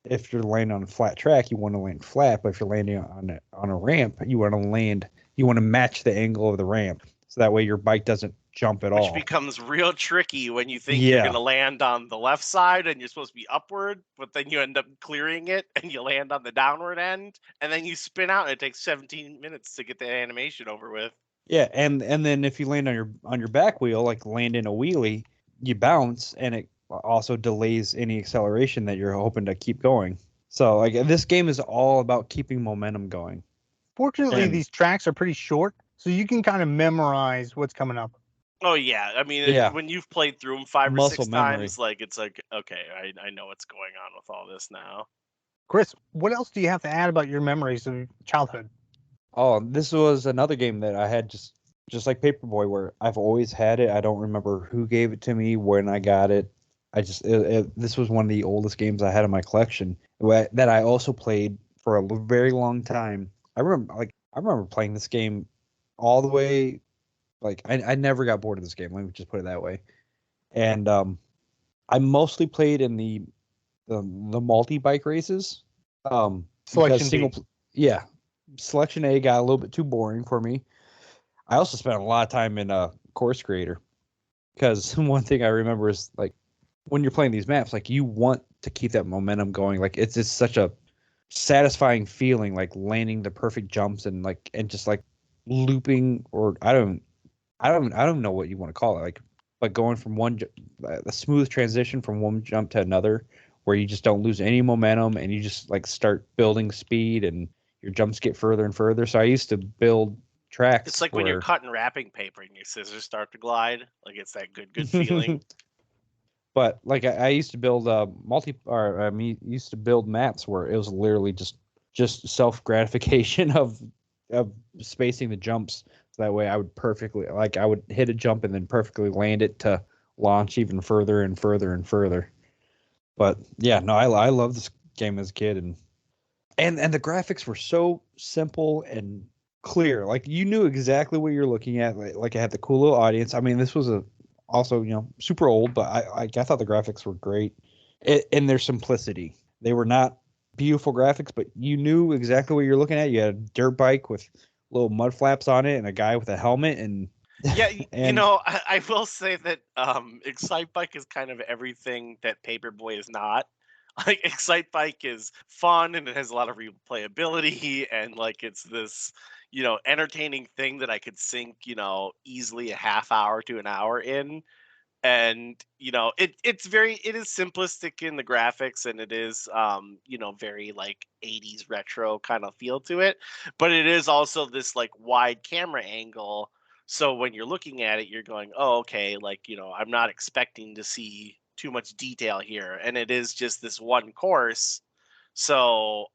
if you're landing on a flat track, you want to land flat. But if you're landing on a ramp, you want to land. You want to match the angle of the ramp, so that way your bike doesn't jump at Which all. becomes real tricky when you think you're going Yeah, to land on the left side and you're supposed to be upward, but then you end up clearing it and you land on the downward end, and then you spin out and it takes 17 minutes to get the animation over with. yeah, and then if you land on your back wheel, like land in a wheelie, you bounce, and it also delays any acceleration that you're hoping to keep going. So like this game is all about keeping momentum going. Fortunately, And these tracks are pretty short, so you can kind of memorize what's coming up. Oh yeah, I mean yeah, when you've played through them five or muscle six memory. times, like it's like, okay, I know what's going on with all this now. Chris, what else do you have to add about your memories of childhood? Oh, this was another game that I had just like Paperboy, where I've always had it. I don't remember who gave it to me, when I got it. This was one of the oldest games I had in my collection that I also played for a very long time. I remember playing this game all the way. Like I never got bored of this game. Let me just put it that way. And I mostly played in the multi bike races. Because Selection B. yeah, selection A got a little bit too boring for me. I also spent a lot of time in Course Creator, because one thing I remember is like when you're playing these maps, like you want to keep that momentum going. Like it's just such a satisfying feeling, like landing the perfect jumps and just like looping, or I don't know what you want to call it, like, but going from a smooth transition from one jump to another, where you just don't lose any momentum and you just like start building speed and your jumps get further and further. So I used to build It's tracks like when you're where cutting wrapping paper and your scissors start to glide. Like it's that good feeling. but like I used to build used to build maps where it was literally just self gratification of spacing the jumps. So that way I would hit a jump and then perfectly land it to launch even further and further and further. But yeah, no, I love this game as a kid, and the graphics were so simple and clear. Like you knew exactly what you're looking at. Like it had the cool little audience. I mean, this was also super old, but I thought the graphics were great in their simplicity. They were not beautiful graphics, but you knew exactly what you're looking at. You had a dirt bike with little mud flaps on it and a guy with a helmet and Yeah, and I will say that Excite Bike is kind of everything that Paperboy is not. Like Excite Bike is fun and it has a lot of replayability and like it's this, entertaining thing that I could sink, easily a half hour to an hour in. And it is simplistic in the graphics and it is very like 80s retro kind of feel to it, but it is also this like wide camera angle, so when you're looking at it you're going, oh okay, like I'm not expecting to see too much detail here, and it is just this one course. So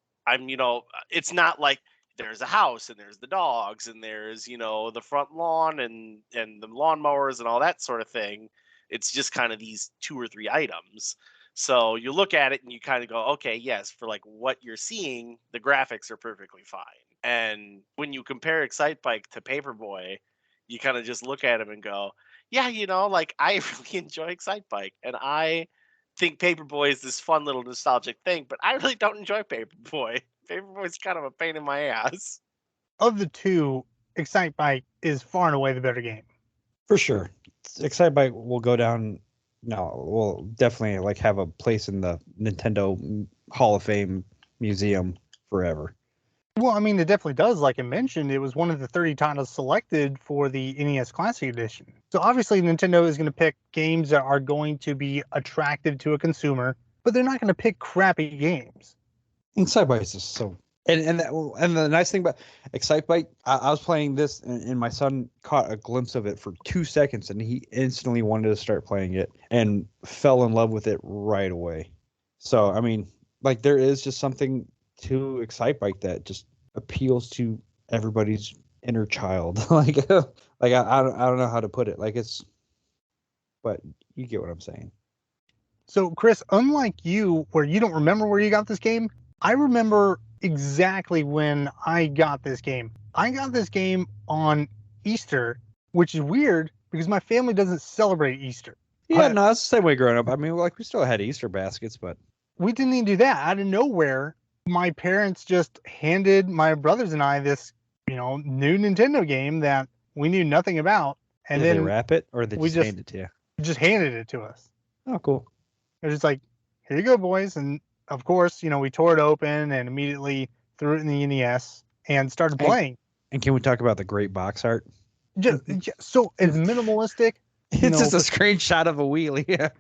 it's not like there's a house and there's the dogs and there's the front lawn and the lawnmowers and all that sort of thing. It's just kind of these two or three items. So you look at it and you kind of go, okay, yes, for like what you're seeing, the graphics are perfectly fine. And when you compare Excite Bike to Paperboy, you kind of just look at them and go, yeah, like I really enjoy Excite Bike and I think Paperboy is this fun little nostalgic thing, but I really don't enjoy Paperboy. Paperboy's kind of a pain in my ass. Of the two, Excite Bike is far and away the better game. for sure, Excite Bike will go down. No, will definitely like have a place in the Nintendo Hall of Fame museum forever. Well, I mean, it definitely does. Like I mentioned, it was one of the 30 titles selected for the NES Classic Edition. So obviously, Nintendo is going to pick games that are going to be attractive to a consumer, but they're not going to pick crappy games. Excite Bike is just so. And the nice thing about Excite Bike, I was playing this and my son caught a glimpse of it for 2 seconds and he instantly wanted to start playing it and fell in love with it right away. So I mean, like there is just something to Excite Bike that just appeals to everybody's inner child. I don't know how to put it. Like but you get what I'm saying. So, Chris, unlike you, where you don't remember where you got this game, I remember exactly when I got this game. I got this game on Easter, which is weird because my family doesn't celebrate Easter. Yeah, no, it's the same way growing up. I mean, like we still had Easter baskets, but We didn't even do that. Out of nowhere, my parents just handed my brothers and I this, new Nintendo game that we knew nothing about. And did they then wrap it or they we just hand it to you? just handed it to us. Oh, cool. It was just like, here you go, boys. And of course, we tore it open and immediately threw it in the NES and started playing. And can we talk about the great box art? So it's minimalistic. It's just a screenshot of a wheelie.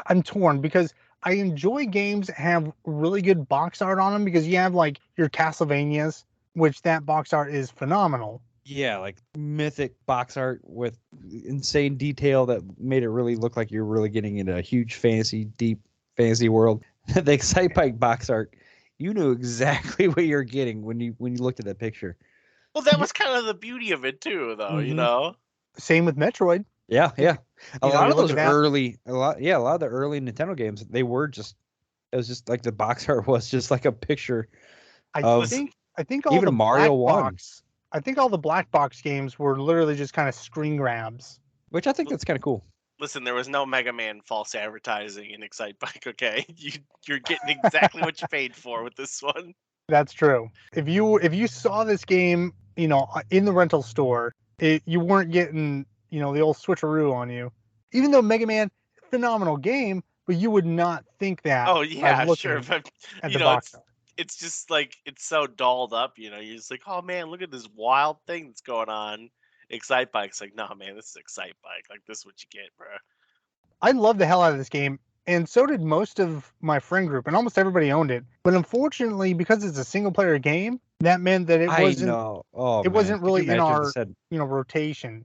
I'm torn because I enjoy games that have really good box art on them because you have like your Castlevanias, which that box art is phenomenal. Yeah, like mythic box art with insane detail that made it really look like you're really getting into a huge fantasy, deep fantasy world. The Excite Bike box art You knew exactly what you're getting when you looked at that picture. Well, that was kind of the beauty of it too, though. You Mhm. know. Same with Metroid. Yeah, yeah. A You know, lot you of look those at that. a lot of the early Nintendo games, it was just like the box art was just like a picture I of think all even the Mario black 1. box. I think all the black box games were literally just kind of screen grabs. which I think that's kind of cool. Listen, there was no Mega Man false advertising in Excite Bike. Okay, you're getting exactly what you paid for with this one. That's true. If you saw this game, in the rental store, you weren't getting, the old switcheroo on you. Even though Mega Man, phenomenal game, but you would not think that Oh by yeah, sure, looking but at you the know, box. it's just like it's so dolled up. You know, you're just like, oh man, look at this wild thing that's going on. Excite Bike's like, no man, this is Excite Bike. Like this is what you get, bro. I love the hell out of this game, and so did most of my friend group, and almost everybody owned it. But unfortunately, because it's a single player game, that meant that it I wasn't know. Oh it man, wasn't could you really in imagine if they our said, rotation.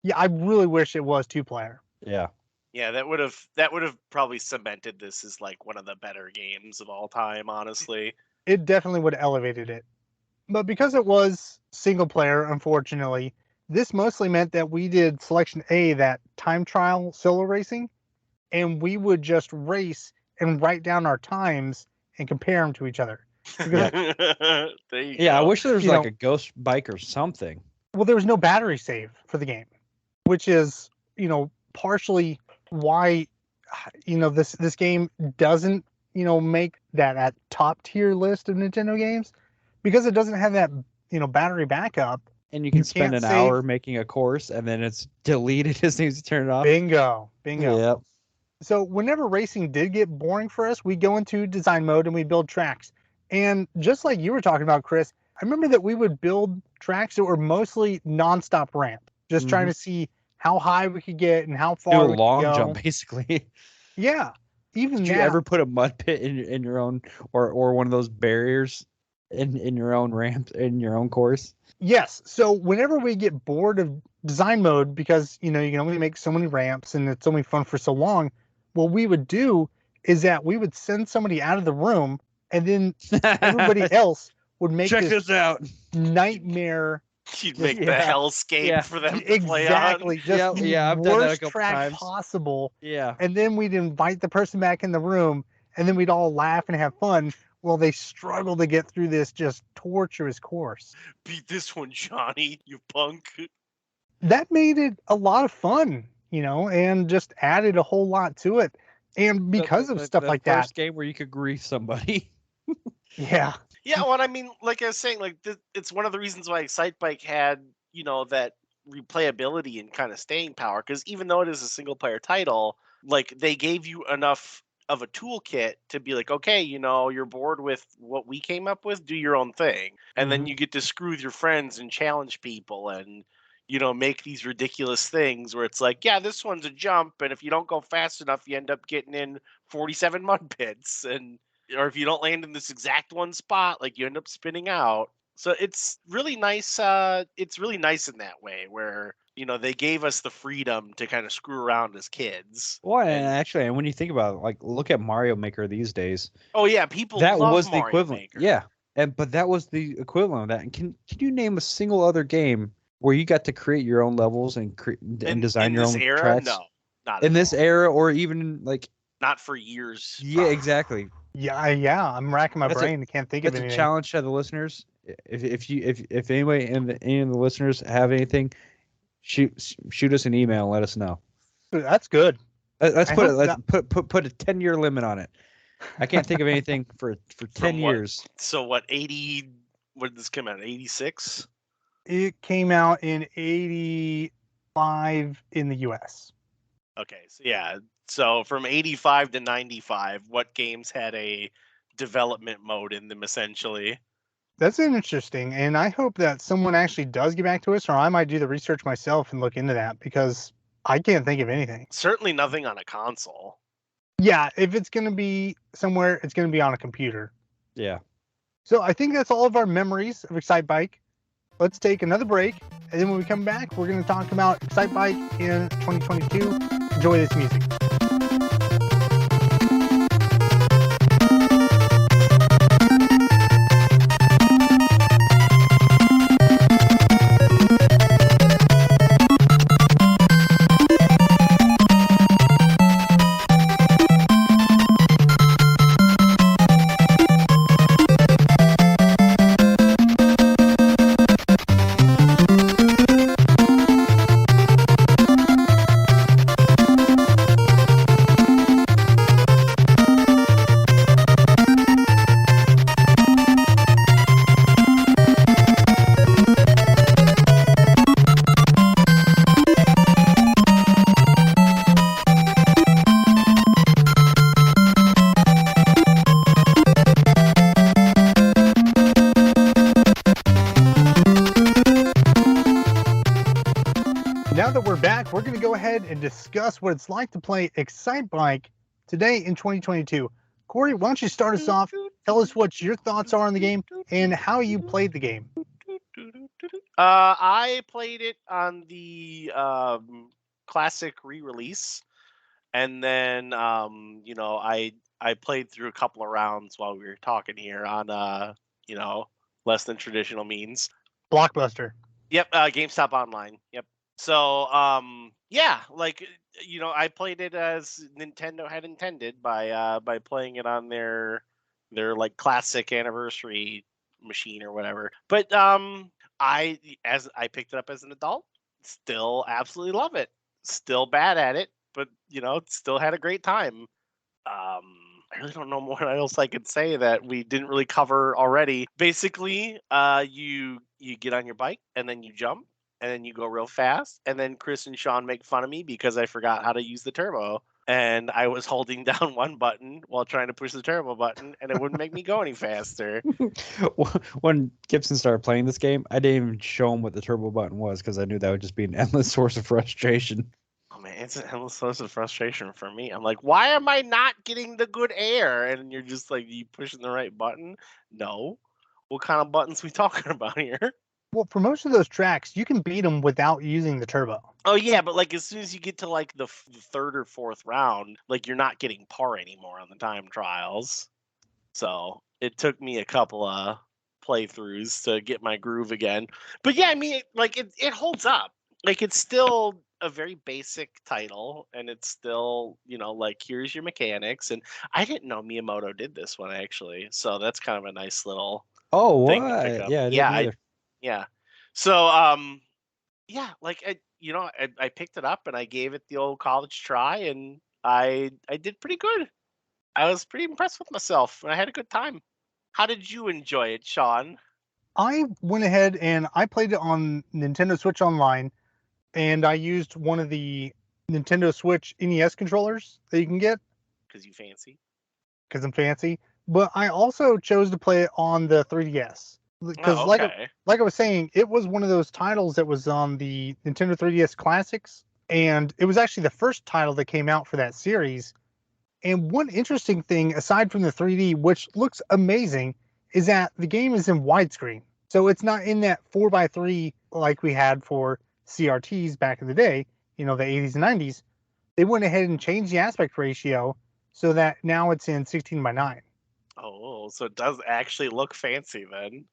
Yeah, I really wish it was 2-player. yeah. Yeah, that would have probably cemented this as like one of the better games of all time, honestly. It definitely would have elevated it. But because it was single player, unfortunately, this mostly meant that we did selection A, that time trial solo racing, and we would just race and write down our times and compare them to each other. Because, There you Yeah, I go. wish there was You like know- a ghost bike or something. well, there was no battery save for the game, which is, partially why, this game doesn't, make that top tier list of Nintendo games, because it doesn't have that, battery backup. And you can You spend can't an save- hour making a course and then it's deleted as soon as you turn it off. Bingo. Yep. So whenever racing did get boring for us, we go into design mode and we build tracks. And just like you were talking about, Chris, I remember that we would build tracks that were mostly nonstop ramp, just trying to see how high we could get and how Do far a we long could go. jump basically. Yeah, even Did that. you ever put a mud pit in your own or one of those barriers in your own ramp in your own course? Yes. So whenever we get bored of design mode, because you can only make so many ramps and it's only fun for so long, what we would do is that we would send somebody out of the room, and then everybody else would make Check this this out. nightmare. You'd make the Yeah. hellscape Yeah. for them to play on. Exactly, just the Yeah, I've done that a worst couple track times. possible. Yeah. And then we'd invite the person back in the room, and then we'd all laugh and have fun while they struggle to get through this just torturous course. Beat this one, Johnny, you punk. That made it a lot of fun, and just added a whole lot to it. And because of stuff like that, First game where you could grief somebody. yeah, Yeah, well, I mean, like I was saying, like it's one of the reasons why Excite Bike had, that replayability and kind of staying power. Because even though it is a single player title, like they gave you enough of a toolkit to be like, okay, you're bored with what we came up with, do your own thing, and then Mhm. you get to screw with your friends and challenge people and make these ridiculous things where it's like, yeah, this one's a jump, and if you don't go fast enough, you end up getting in 47 mud pits, or if you don't land in this exact one spot, like you end up spinning out. So it's really nice. It's really nice in that way where, they gave us the freedom to kind of screw around as kids. Well, and And- actually, and when you think about it, like look at Mario Maker these days. Oh yeah, people That love was the Mario equivalent. Maker. Yeah. But that was the equivalent of that. And can you name a single other game where you got to create your own levels and design in your this own era, tracks? no, not In at this all. era, or even like Not for years. yeah, exactly. yeah. I'm racking my That's a- brain. I can't think of That's a anything. challenge to the listeners. If anybody any of the listeners have anything, shoot us an email and let us know. That's good. Let's I put it. hope Let's put a 10-year limit on it. I can't think of anything for 10 what? years. So what? 80? What did this come out? 86. It came out in '85 in the U.S. Okay, so yeah. So from 85 to 95, what games had a development mode in them essentially? That's interesting, and I hope that someone actually does get back to us, or I might do the research myself and look into that, because I can't think of anything. Certainly nothing on a console. Yeah, if it's going to be somewhere, it's going to be on a computer. Yeah. So I think that's all of our memories of Excite Bike. Let's take another break, and then when we come back, we're going to talk about Excite Bike in 2022. Enjoy this music. that we're back, we're going to go ahead and discuss what it's like to play Excite Bike today in 2022. Cory, why don't you start us off? Tell us what your thoughts are on the game and how you played the game. I played it on the classic re-release, and then I played through a couple of rounds while we were talking here on less than traditional means. Blockbuster. Yep, GameStop Online. Yep. So I played it as Nintendo had intended by playing it on their like classic anniversary machine or whatever. But I picked it up as an adult, still absolutely love it. Still bad at it, but still had a great time. I really don't know what else I could say that we didn't really cover already. Basically, you get on your bike and then you jump and then you go real fast, and then Chris and Sean make fun of me because I forgot how to use the turbo. And I was holding down one button while trying to push the turbo button, and it wouldn't make me go any faster. When Gibson started playing this game, I didn't even show him what the turbo button was because I knew that would just be an endless source of frustration. Oh man, it's an endless source of frustration for me. I'm like, why am I not getting the good air? And you're just like, you pushing the right button? No. What kind of buttons we talking about here? Well, for most of those tracks, you can beat them without using the turbo. Oh yeah, but like as soon as you get to like the third or fourth round, like you're not getting par anymore on the time trials. So it took me a couple of playthroughs to get my groove again. But yeah, I mean, it holds up. Like it's still a very basic title, and it's still like here's your mechanics. And I didn't know Miyamoto did this one actually, so that's kind of a nice little thing to pick up. Yeah, I didn't either. Yeah. So I picked it up and I gave it the old college try, and I did pretty good. I was pretty impressed with myself, and I had a good time. How did you enjoy it, Sean? I went ahead and I played it on Nintendo Switch Online, and I used one of the Nintendo Switch NES controllers that you can get. Because you fancy. Because I'm fancy. But I also chose to play it on the 3DS. Because like I was saying, it was one of those titles that was on the Nintendo 3DS Classics, and it was actually the first title that came out for that series. And one interesting thing, aside from the 3D, which looks amazing, is that the game is in widescreen. So it's not in that 4:3 like we had for CRTs back in the day, the 80s and 90s. They went ahead and changed the aspect ratio so that now it's in 16:9. Oh, so it does actually look fancy then.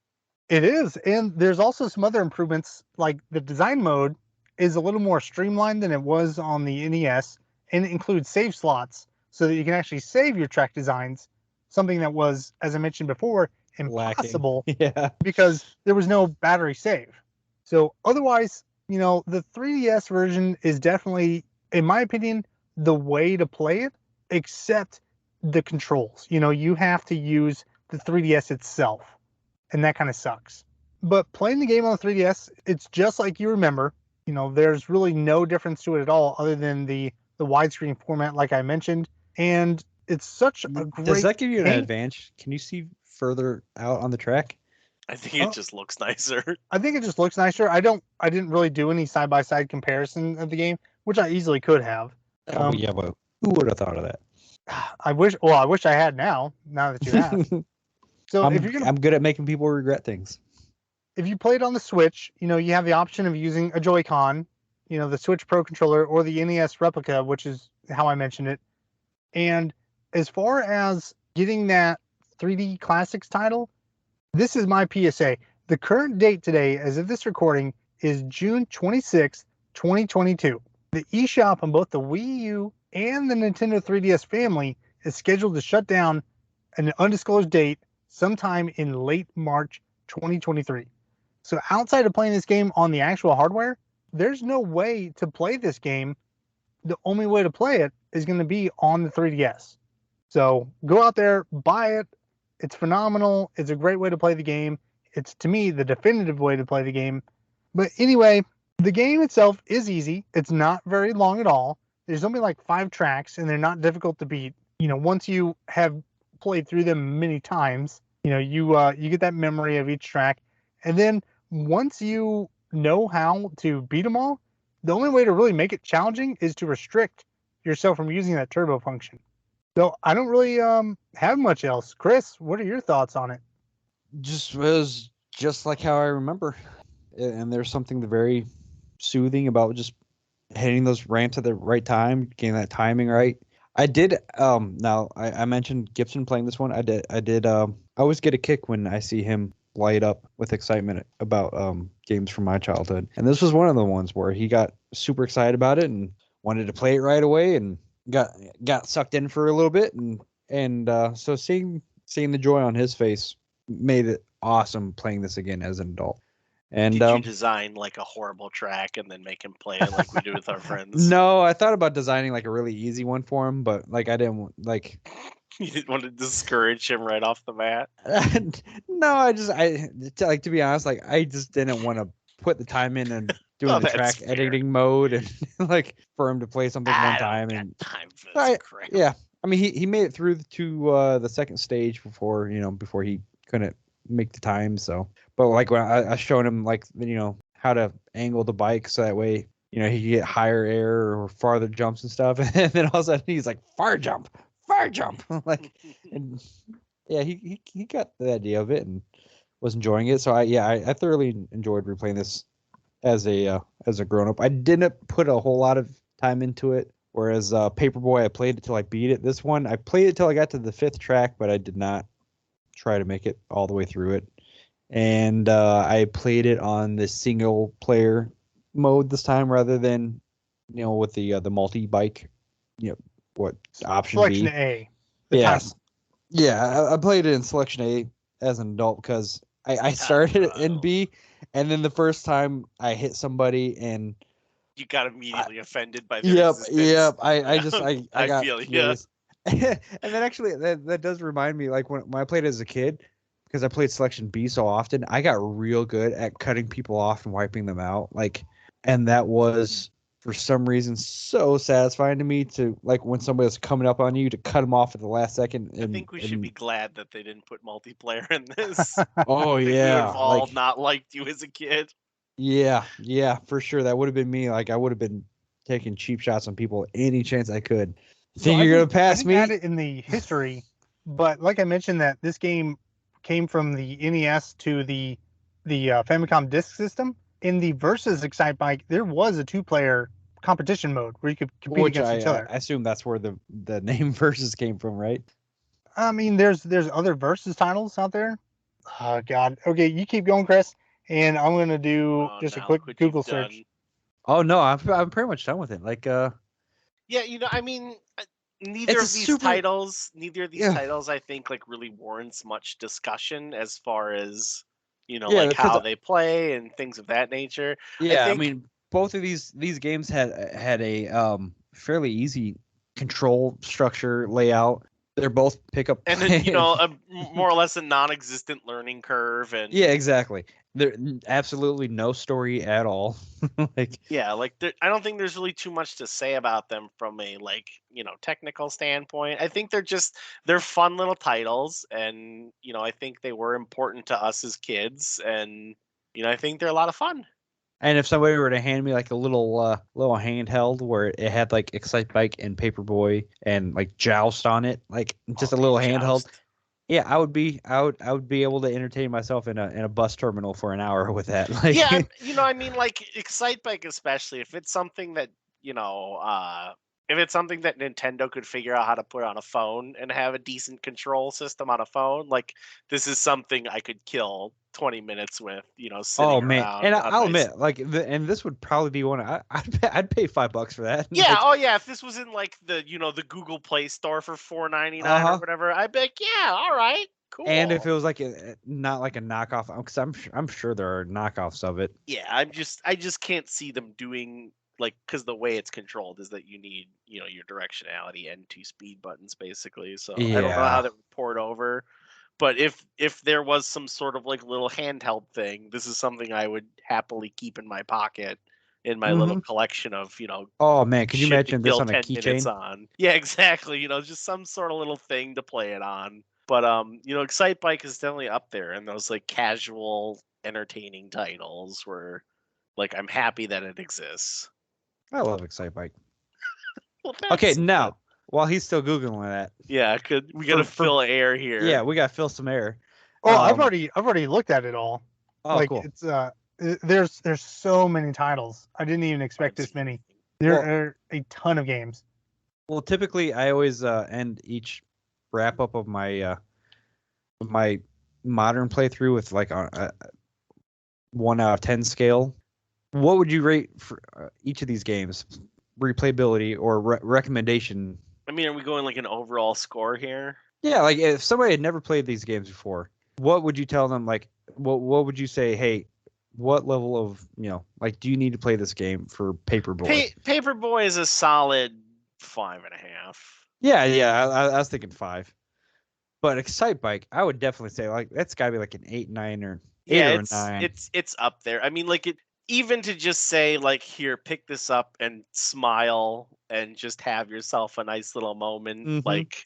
It is, and there's also some other improvements, like the design mode is a little more streamlined than it was on the NES, and it includes save slots so that you can actually save your track designs, something that was, as I mentioned before, impossible because there was no battery save. So otherwise, the 3DS version is definitely, in my opinion, the way to play it, except the controls. You have to use the 3DS itself, and that kind of sucks. But playing the game on the 3DS, it's just like you remember. There's really no difference to it at all other than the widescreen format, like I mentioned. And it's such a great Does that give you an game. advantage? Can you see further out on the track? I think it just looks nicer. I think it just looks nicer. I didn't really do any side-by-side comparison of the game, which I easily could have. But who would have thought of that? I wish I had now that you have. So I'm good at making people regret things. If you play it on the Switch, you have the option of using a Joy-Con, the Switch Pro controller, or the NES replica, which is how I mentioned it. And as far as getting that 3D Classics title, this is my PSA. The current date today, as of this recording, is June 26th, 2022. The eShop on both the Wii U and the Nintendo 3DS family is scheduled to shut down at an undisclosed date sometime in late March 2023. So outside of playing this game on the actual hardware, there's no way to play this game. The only way to play it is going to be on the 3DS. So go out there, buy it. It's phenomenal. It's a great way to play the game. It's, to me, the definitive way to play the game. But anyway, the game itself is easy. It's not very long at all. There's only like 5 tracks, and they're not difficult to beat. Once you have played through them many times, you get that memory of each track. And then once you know how to beat them all, The only way to really make it challenging is to restrict yourself from using that turbo function. So I don't really have much else. Chris, what are your thoughts on it? Just was just like how I remember, and there's something very soothing about just hitting those ramps at the right time, getting that timing right. I did now I mentioned Gibson playing this one. I always get a kick when I see him light up with excitement about games from my childhood. And this was one of the ones where he got super excited about it and wanted to play it right away and got sucked in for a little bit and so seeing the joy on his face made it awesome playing this again as an adult. And Did you design like a horrible track and then make him play it like we do with our friends? no, I thought about designing like a really easy one for him, but like I didn't want like You didn't want to discourage him right off the bat. no, to be honest, like I just didn't want to put the time in and doing Oh, the that's track fair. editing mode and like for him to play something I one don't time got and time for this Right, crap. yeah. I mean he made it through to the second stage before he couldn't make the time. So, but like when I showed him like how to angle the bike so that way he could get higher air or farther jumps and stuff, and then all of a sudden he's like far jump, like, and yeah, he got the idea of it and was enjoying it. So I thoroughly enjoyed replaying this as a grown up. I didn't put a whole lot of time into it. Whereas Paperboy, I played it till I beat it. This one, I played it till I got to the 5th track, but I did not try to make it all the way through it. And I played it on the single player mode this time rather than with the multi bike. What option Selection B? A. The Yes. time. Yeah, I played it in selection A as an adult because I started it in B, and then the first time I hit somebody and You got immediately offended by their yep, existence. I got feel you. furious. And then actually that does remind me, like when I played as a kid, because I played selection B so often, I got real good at cutting people off and wiping them out. Like, and that was for some reason so satisfying to me to like when somebody was coming up on you to cut them off at the last second. I think we should and- be glad that they didn't put multiplayer in this. Oh I think we would yeah, have all like not liked you as a kid. yeah, for sure. That would have been me. Like I would have been taking cheap shots on people any chance I could. So Think I you're gonna didn't- I pass didn't me? add it in the history, but like I mentioned, that this game came from the NES to the Famicom Disk System. In the Versus Excite Bike, there was a 2-player competition mode where you could compete Which against each other. I assume that's where the name versus came from, right? I mean, there's other Versus titles out there. Oh God. Okay, you keep going, Chris, and I'm gonna do Oh, just a now quick look what Google you've search. done. Oh no, I'm pretty much done with it. Like Yeah, I mean, neither It's a of these super- titles, Yeah. I think, like really warrants much discussion as far as Yeah, like because how they play and things of that nature. yeah, I think, mean both of these games had a fairly easy control structure layout. They're both pickup and then a more or less a non-existent learning curve, and Yeah, exactly. There absolutely no story at all. Like yeah, like I don't think there's really too much to say about them from a like technical standpoint. I think they're fun little titles, and I think they were important to us as kids, and I think they're a lot of fun. and if somebody were to hand me like a little handheld where it had like Excite Bike and Paperboy and like Joust on it, like just a Oh, little dude, handheld, Joust. yeah, I would be able to entertain myself in a bus terminal for an hour with that. Like Yeah, I mean, like Excite Bike, especially if it's something that if it's something that Nintendo could figure out how to put on a phone and have a decent control system on a phone, like this is something I could kill 20 minutes with, sitting oh man, around. and on I'll my admit, like, and this would probably be one I'd pay $5 for that. Yeah, Like, oh yeah, if this was in like the the Google Play Store for $4.99 or uh-huh. whatever, I'd be like, yeah, all right, cool. And if it was like not like a knockoff, because I'm sure there are knockoffs of it. Yeah, I just can't see them doing like because the way it's controlled is that you need your directionality and 2 speed buttons basically. So I don't know how Yeah. that would port over, but if there was some sort of like little handheld thing, this is something I would happily keep in my pocket in my little collection of Oh man, could you shit to imagine this kill on a 10 minutes keychain? on. Yeah, exactly. Just some sort of little thing to play it on. But Excite Bike is definitely up there in those like casual, entertaining titles where like I'm happy that it exists. I love Excitebike. Well, Okay, that's now while he's still googling that, yeah, we gotta For- fill air here. yeah, we got to fill some air. Oh, I've already looked at it all. Oh, like cool. it's there's so many titles. I didn't even expect this many. There Well- are a ton of games. Well, typically I always end each wrap up of my modern playthrough with like a 1 out of 10 scale. What would you rate for each of these games? Replayability or recommendation? I mean, are we going like an overall score here? Yeah, like if somebody had never played these games before, what would you tell them? Like, what would you say? Hey, what level of like, do you need to play this game for Paperboy? Paperboy is a solid 5.5. Yeah, I was thinking 5. But Excitebike, I would definitely say like that's got to be like an 8, 9, or 8 Yeah, or a 9. it's up there. I mean, like even to just say like, here, pick this up and smile and just have yourself a nice little moment. Mhm. Like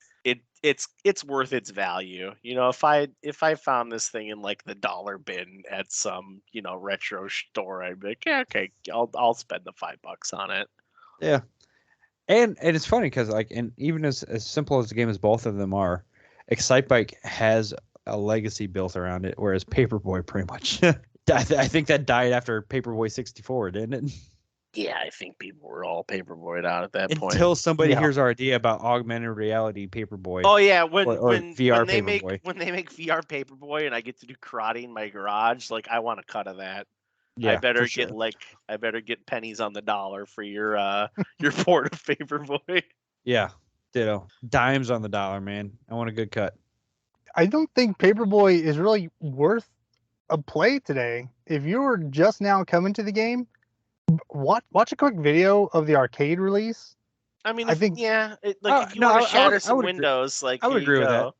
it's worth its value. If I found this thing in like the dollar bin at some retro store, I'd be like, yeah, okay, I'll spend the $5 on it. Yeah, and it's funny because like, and even as simple as the game as both of them are, Excitebike has a legacy built around it, whereas Paperboy pretty much. I think that died after Paperboy 64, didn't it? Yeah, I think people were all paperboyed out at that point. Until somebody Yeah. hears our idea about augmented reality Paperboy. Oh yeah, when or VR when they Paperboy. make VR Paperboy and I get to do karate in my garage, like I want a cut of that. Yeah, I better for sure. get pennies on the dollar for your port of Paperboy. Yeah, ditto. Dimes on the dollar, man. I want a good cut. I don't think Paperboy is really worth a play today. If you're just now coming to the game, watch a quick video of the arcade release. I mean, I think- if you no, want to shatter I some would agree- windows, like I would here you agree with that. go.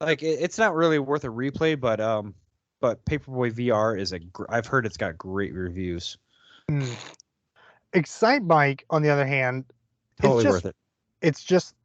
Like it's not really worth a replay, but Paperboy VR is I've heard it's got great reviews. Excitebike, on the other hand, Totally just- worth it. it's just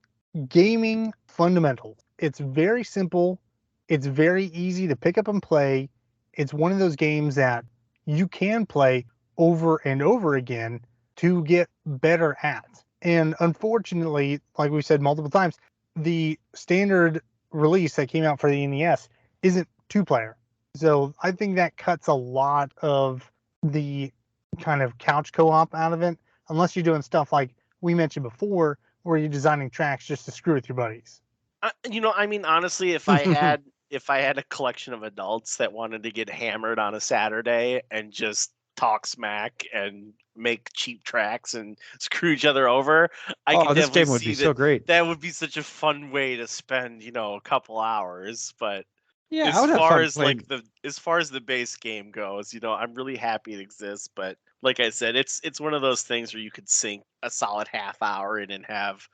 gaming fundamentals. It's very simple. It's very easy to pick up and play. It's one of those games that you can play over and over again to get better at. And unfortunately, like we said multiple times, the standard release that came out for the NES isn't 2-player. So I think that cuts a lot of the kind of couch co-op out of it, unless you're doing stuff like we mentioned before, where you're designing tracks just to screw with your buddies. I mean, honestly, if I had a collection of adults that wanted to get hammered on a Saturday and just talk smack and make cheap tracks and screw each other over, I could This definitely game would see be that. so great. That would be such a fun way to spend, a couple hours. But Yeah, as I would have far fun as playing. as far as the base game goes, I'm really happy it exists. But like I said, it's one of those things where you could sink a solid half hour in and have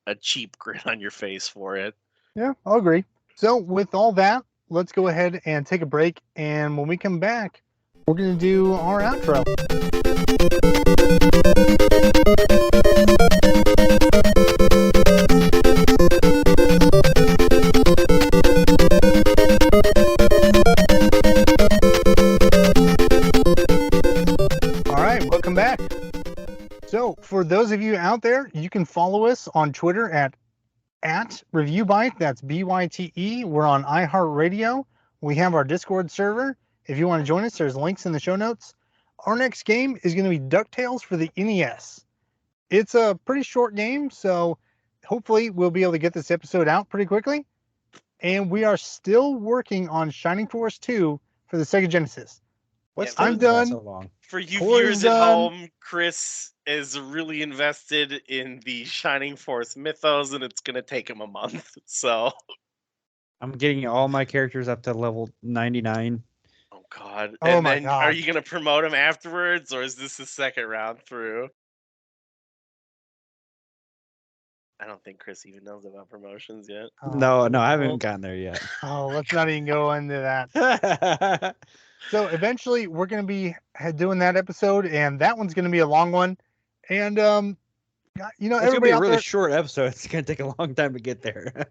a cheap grin on your face for it. Yeah, I'll agree. So with all that, let's go ahead and take a break. And when we come back, we're going to do our outro. All right, welcome back. So for those of you out there, you can follow us on Twitter at ReviewByte. That's BYTE. We're on iHeartRadio. We have our Discord server. If you want to join us, there's links in the show notes. Our next game is going to be DuckTales for the NES. It's a pretty short game, so hopefully we'll be able to get this episode out pretty quickly. And we are still working on Shining Force 2 for the Sega Genesis. What's Yeah, I'm taking that done. so long? For you Cory's viewers at done. home, Chris is really invested in the Shining Force mythos, and it's gonna take him a month. So, I'm getting all my characters up to level 99. oh god! Oh And my then, God. are you gonna promote him afterwards, or is this the second round through? I don't think Chris even knows about promotions yet. No, I haven't well- gotten there yet. Oh, let's not even go into that. So eventually we're going to be doing that episode, and that one's going to be a long one. And, It's gonna everybody be a out really there, short episode. It's gonna take a long time to get there.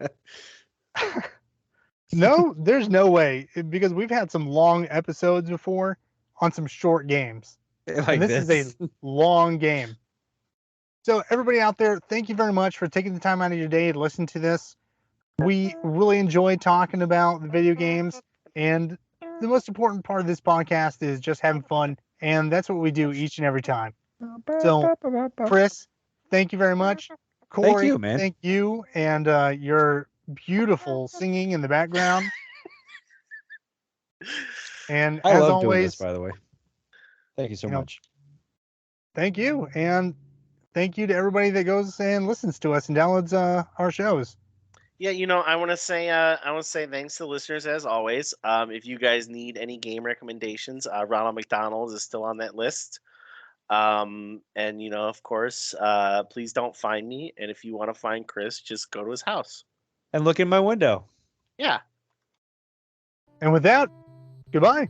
no, there's no way, because we've had some long episodes before on some short games. Like And this is a long game. So everybody out there, thank you very much for taking the time out of your day to listen to this. We really enjoy talking about the video games, and the most important part of this podcast is just having fun, and that's what we do each and every time. So, Chris, thank you very much. Cory, you, man. thank you, and your beautiful singing in the background. And I as love doing this, always, by the way. Thank you so much. Thank you, and thank you to everybody that goes and listens to us and downloads our shows. Yeah, I want to say thanks to the listeners as always. If you guys need any game recommendations, Ronald McDonald is still on that list. And of course, please don't find me. And if you want to find Chris, just go to his house. And look in my window. Yeah. And with that, goodbye.